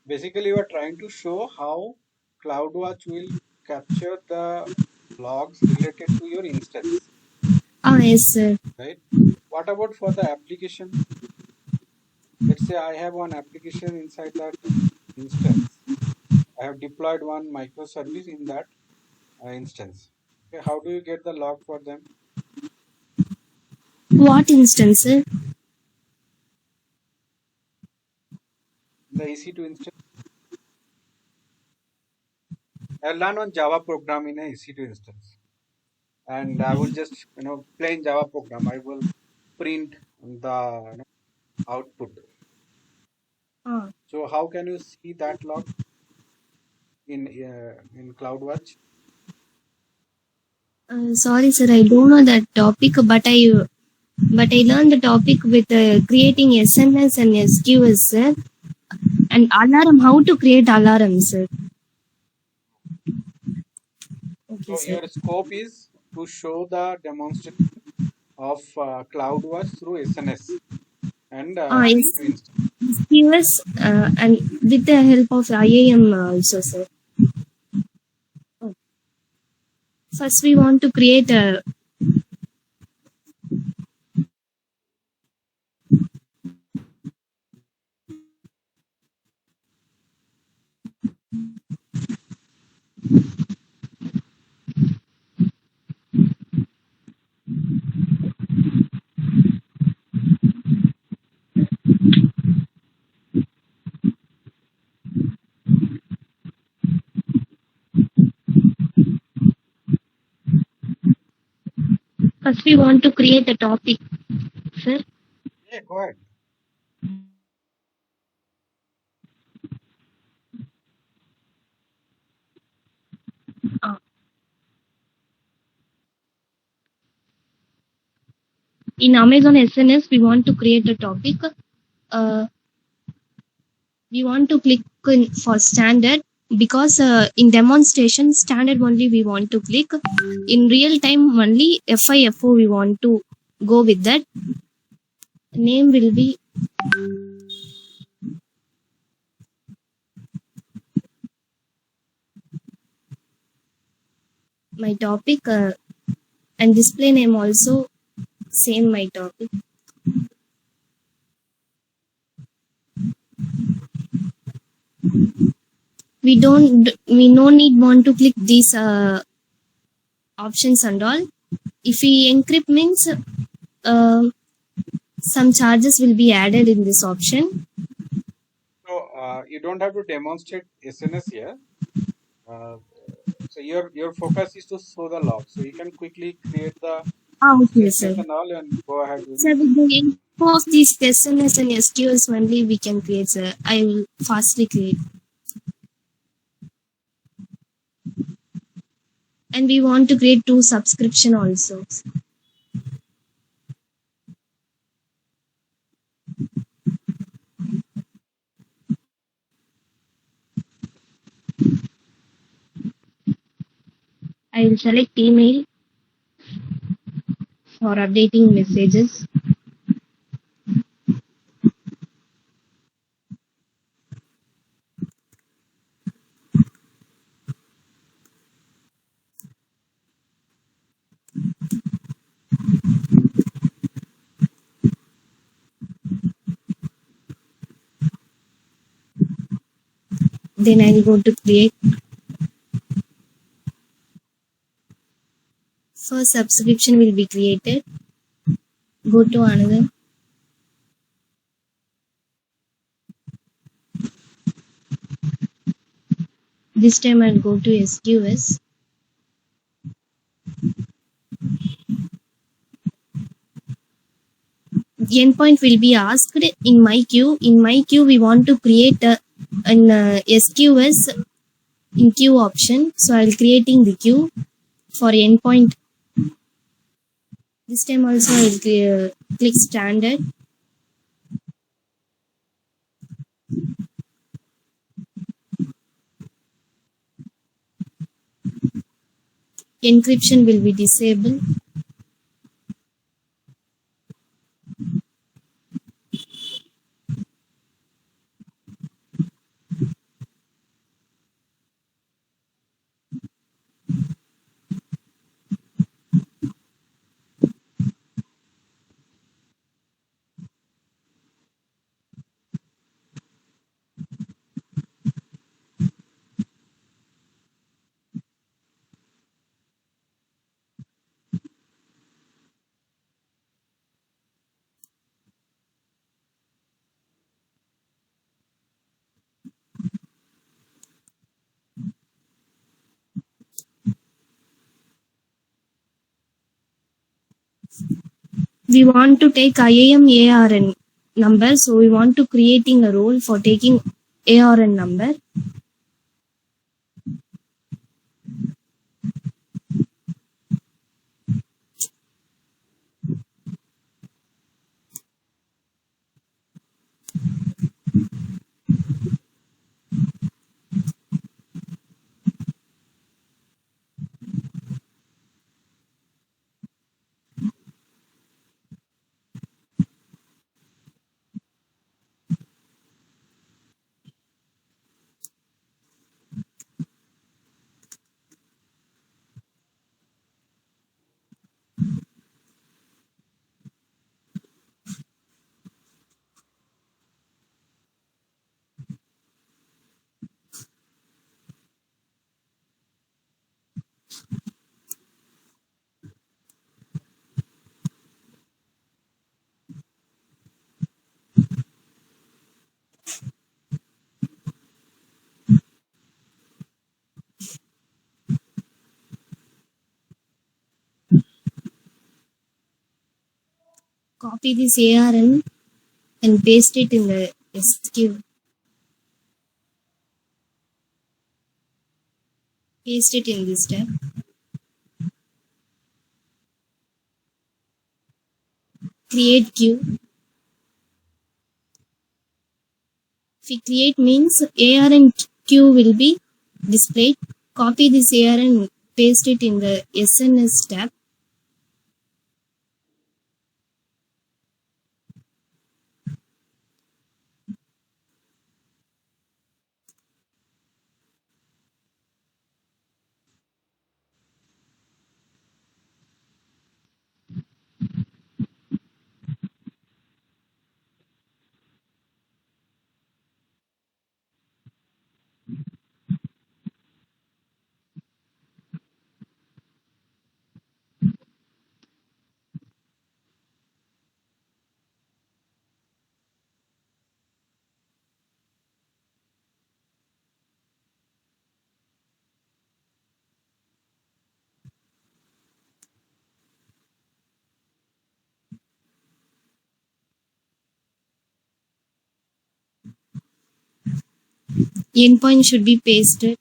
Basically, you are trying to show how CloudWatch will capture the logs related to your instance, Yes, sir. right? What about for the application? Let's say I have one application inside that instance. I have deployed one microservice in that instance. Okay, how do you get the log for them? What instance, sir? The EC2 instance. I learn on Java program in a EC2 instance, and I will just plain Java program. I will print the output. Ah, So how can you see that log in CloudWatch? sorry, sir. I don't know that topic, but I learned the topic with creating SNS and SQS, sir, and alarm. How to create alarm, sir? Okay, So sir. your scope is to show the demonstration of CloudWatch through SNS and Yes, EC2 instance. SQS and with the help of IAM also, sir. Oh. First, we want to create a. First, we want to create a topic, sir. Yeah, go ahead. In Amazon SNS, we want to create a topic. Uh, we want to click for standard because in demonstration standard only we want to click. In real time only FIFO we want to go with that. Name will be my topic and display name also same my topic. We no need want to click these options and all. If we encrypt means some charges will be added in this option. So you don't have to demonstrate SNS here. So your focus is to show the log. So you can quickly create the Okay, sir. SNS and all and go ahead with Sir, with the info of these SNS and SQLs only we can create, sir. I will fastly create. And we want to create 2 subscription also. I will select email for updating messages. Then I will go to create. First subscription will be created. Go to another. This time I'll go to SQS. Endpoint will be asked in my queue. In my queue, we want to create an SQS in queue option. So I'll creating the queue for endpoint. This time also I'll click standard. Encryption will be disabled. We want to take IAM ARN number. So we want to creating a role for taking ARN number. Copy this ARN and paste it in the SQ. Paste it in this tab. Create queue. If we create means ARN queue will be displayed. Copy this ARN, paste it in the SNS tab. Endpoint should be pasted.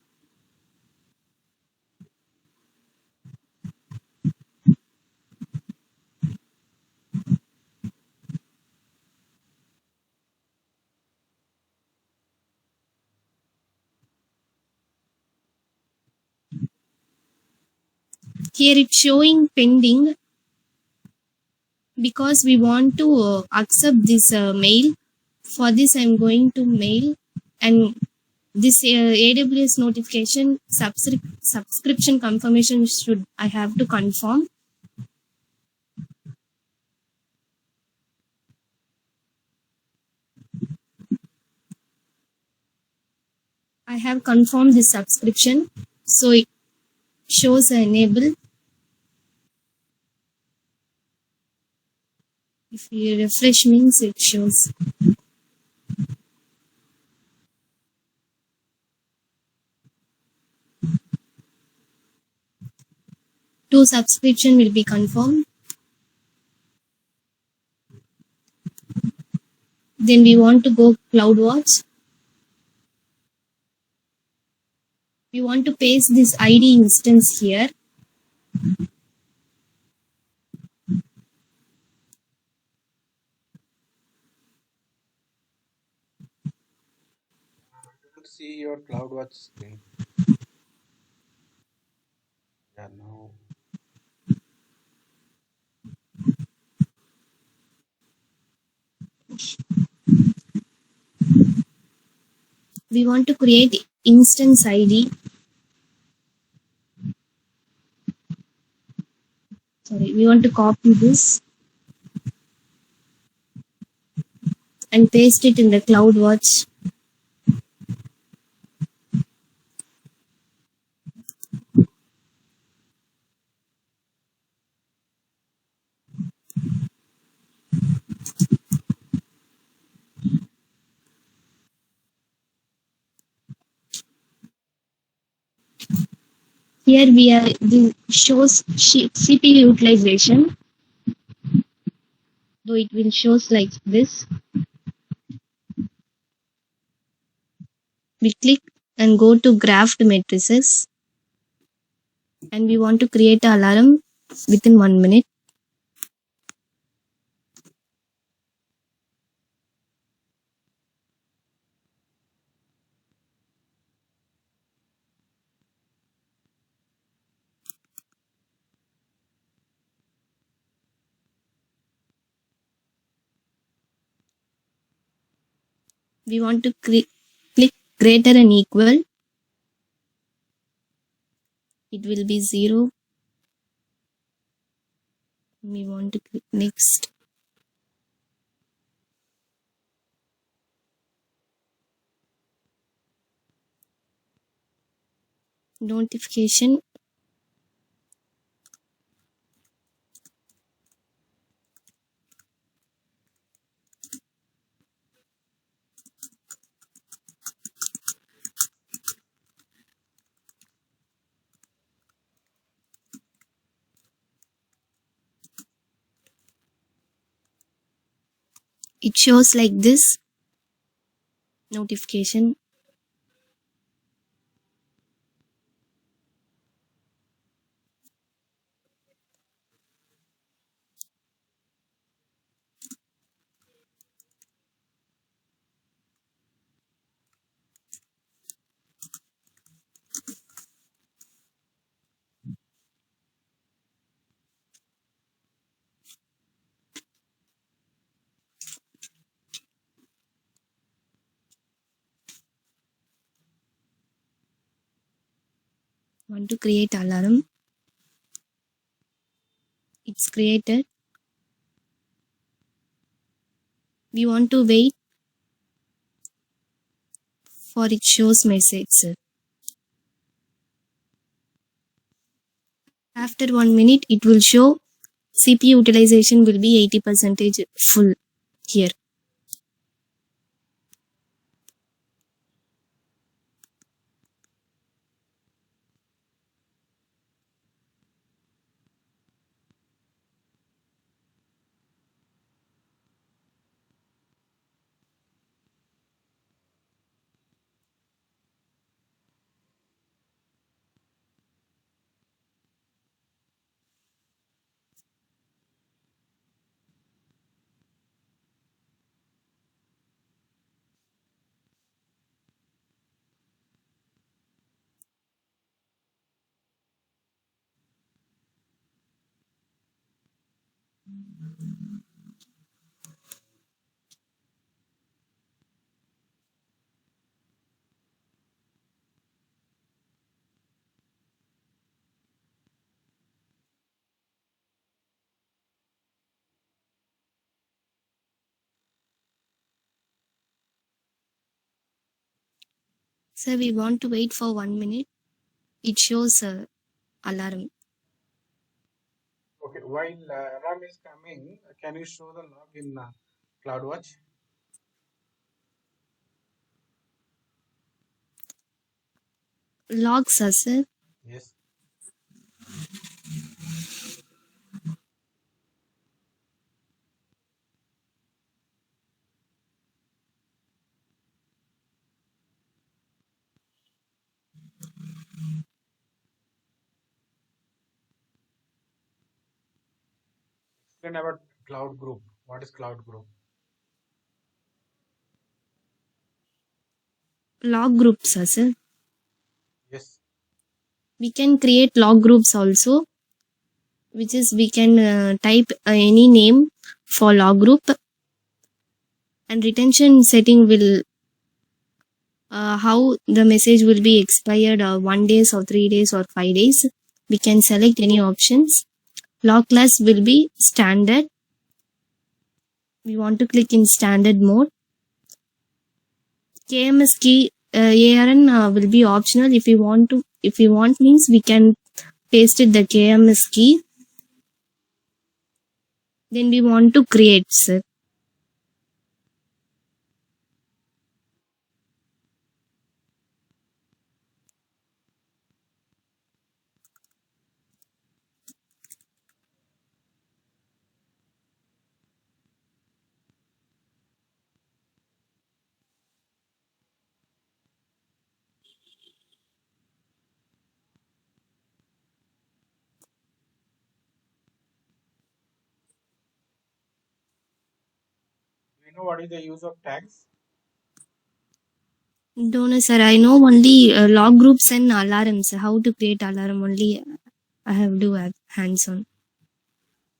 Here it's showing pending because we want to accept this mail. For this, I'm going to mail, and this AWS notification subscription confirmation should I have to confirm. I have confirmed this subscription, so it shows enable. If you refresh means it shows. Two subscription will be confirmed. Then we want to go CloudWatch. We want to paste this ID instance here. Don't see your CloudWatch screen. Yeah, no. We want to create instance ID. Sorry, we want to copy this and paste it in the CloudWatch. Here we are, this shows CPU utilization, though it will shows like this. We click and go to graphed matrices, and we want to create an alarm within 1 minute. We want to click greater and equal. It will be 0. We want to click next. Notification. It shows like this. Notification. Want to create alarm. It's created. We want to wait for it shows message. After 1 minute, it will show CPU utilization will be 80% full here. Sir, we want to wait for 1 minute. It shows alarm. Okay, while Ram is coming, can you show the log in CloudWatch? Logs, sir. Yes. Explain about Cloud Group. What is Cloud Group? Log groups, sir. Yes. We can create log groups also, which is we can type any name for log group, and retention setting will how the message will be expired 1 days or 3 days or 5 days. We can select any options. Log class will be standard. We want to click in standard mode. KMS key ARN will be optional. If you want means we can paste it the KMS key. Then we want to create, sir. Do you know what is the use of tags? Don't know, sir. I know only log groups and alarms. How to create alarm only I have to have hands on.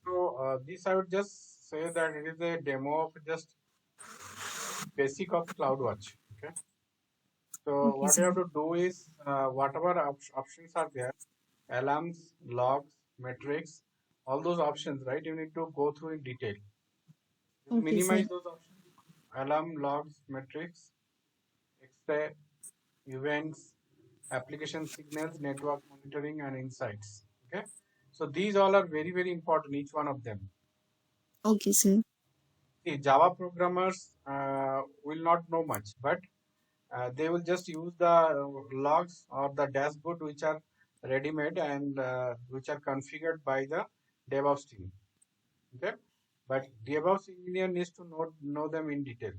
So this I would just say that it is a demo of just basic of CloudWatch. Okay. So Okay, what you sir. have to do is whatever options are there, alarms, logs, metrics, all those options, right? You need to go through in detail. Just Okay, sir. minimize those options. Alarm, logs, metrics, X-ray, events, application signals, network monitoring, and insights. Okay. So these all are very, very important, each one of them. Okay, sir. See, Java programmers will not know much, but they will just use the logs or the dashboard which are ready-made and which are configured by the DevOps team. Okay, but DevOps engineer needs to know them in detail.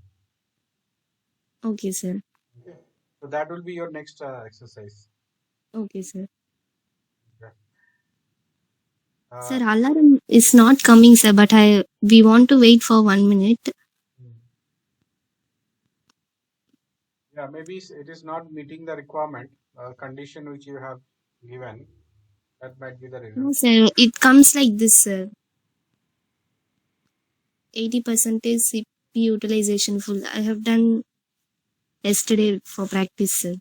Okay, sir. Okay, so that will be your next exercise. Okay, sir. Okay. Sir, alarm is not coming, sir, but we want to wait for 1 minute. Yeah, maybe it is not meeting the requirement condition which you have given. That might be the reason. No, sir. It comes like this, sir. 80% is CPU utilization full. I have done yesterday for practice, sir.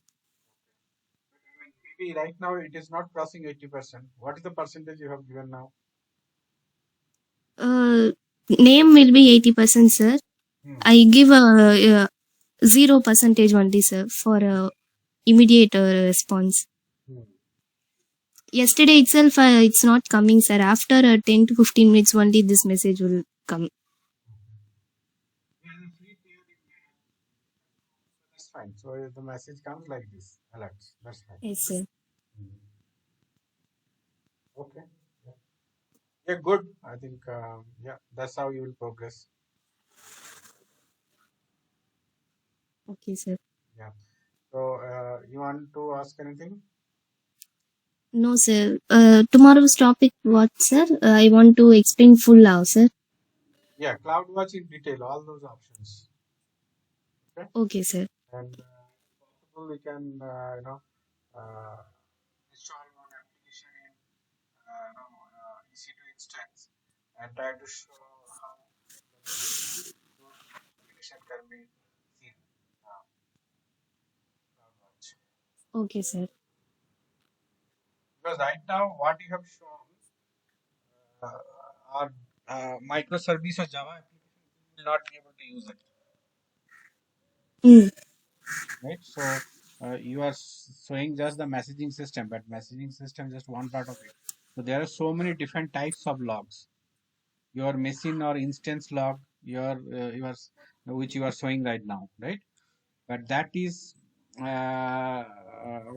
Maybe right now it is not crossing 80%. What is the percentage you have given now? Name will be 80%, sir. I give a 0% only, sir, for immediate response. Yesterday itself, it's not coming, sir. After 10 to 15 minutes only, this message will come. That's fine. So if the message comes like this, alerts. That's fine. Yes, sir. Okay. Yeah, good. I think yeah, that's how you will progress. Okay, sir. Yeah. So you want to ask anything? No, sir. Tomorrow's topic, what, sir? I want to explain full now, sir. Yeah, CloudWatch in detail, all those options. Okay. Okay, sir. And possible we can install one application in EC2 instance and try to show how those application can be seen. Uh, CloudWatch. Okay, sir. Because right now, what you have shown are microservice or Java application will not be able to use it, Mm. right? So you are showing just the messaging system, but messaging system is just one part of it. So there are so many different types of logs. Your machine or instance log, which you are showing right now, right? But that is Okay,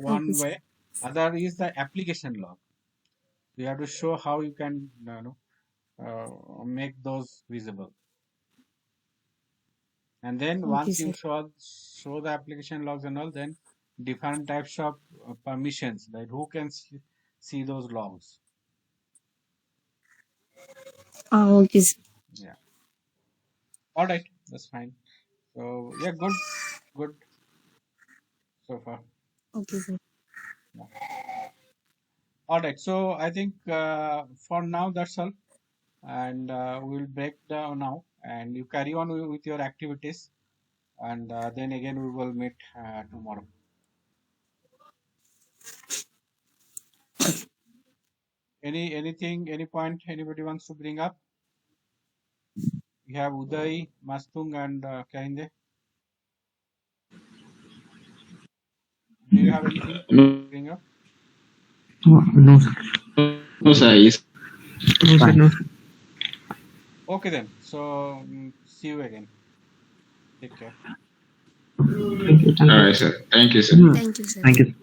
one sir. way. Other is the application log. You have to show how you can make those visible. And then Okay, once you sir. show the application logs and all, then different types of permissions, right? Who can see those logs? Okay, sir. Yeah. All right, that's fine. So yeah, good so far. Okay, sir. Yeah. All right. So I think for now that's all, and we'll break down now, and you carry on with your activities, and then again we will meet tomorrow. Any point anybody wants to bring up? We have Uday, Mastung, and Kainde. Do you have anything to No, bring up? No, sir. no, sir. No, sir. Fine. No, sir. Okay then. So see you again. Take care. Thank you. All right, sir. Thank you, sir. Yeah. Thank you, sir. Thank you.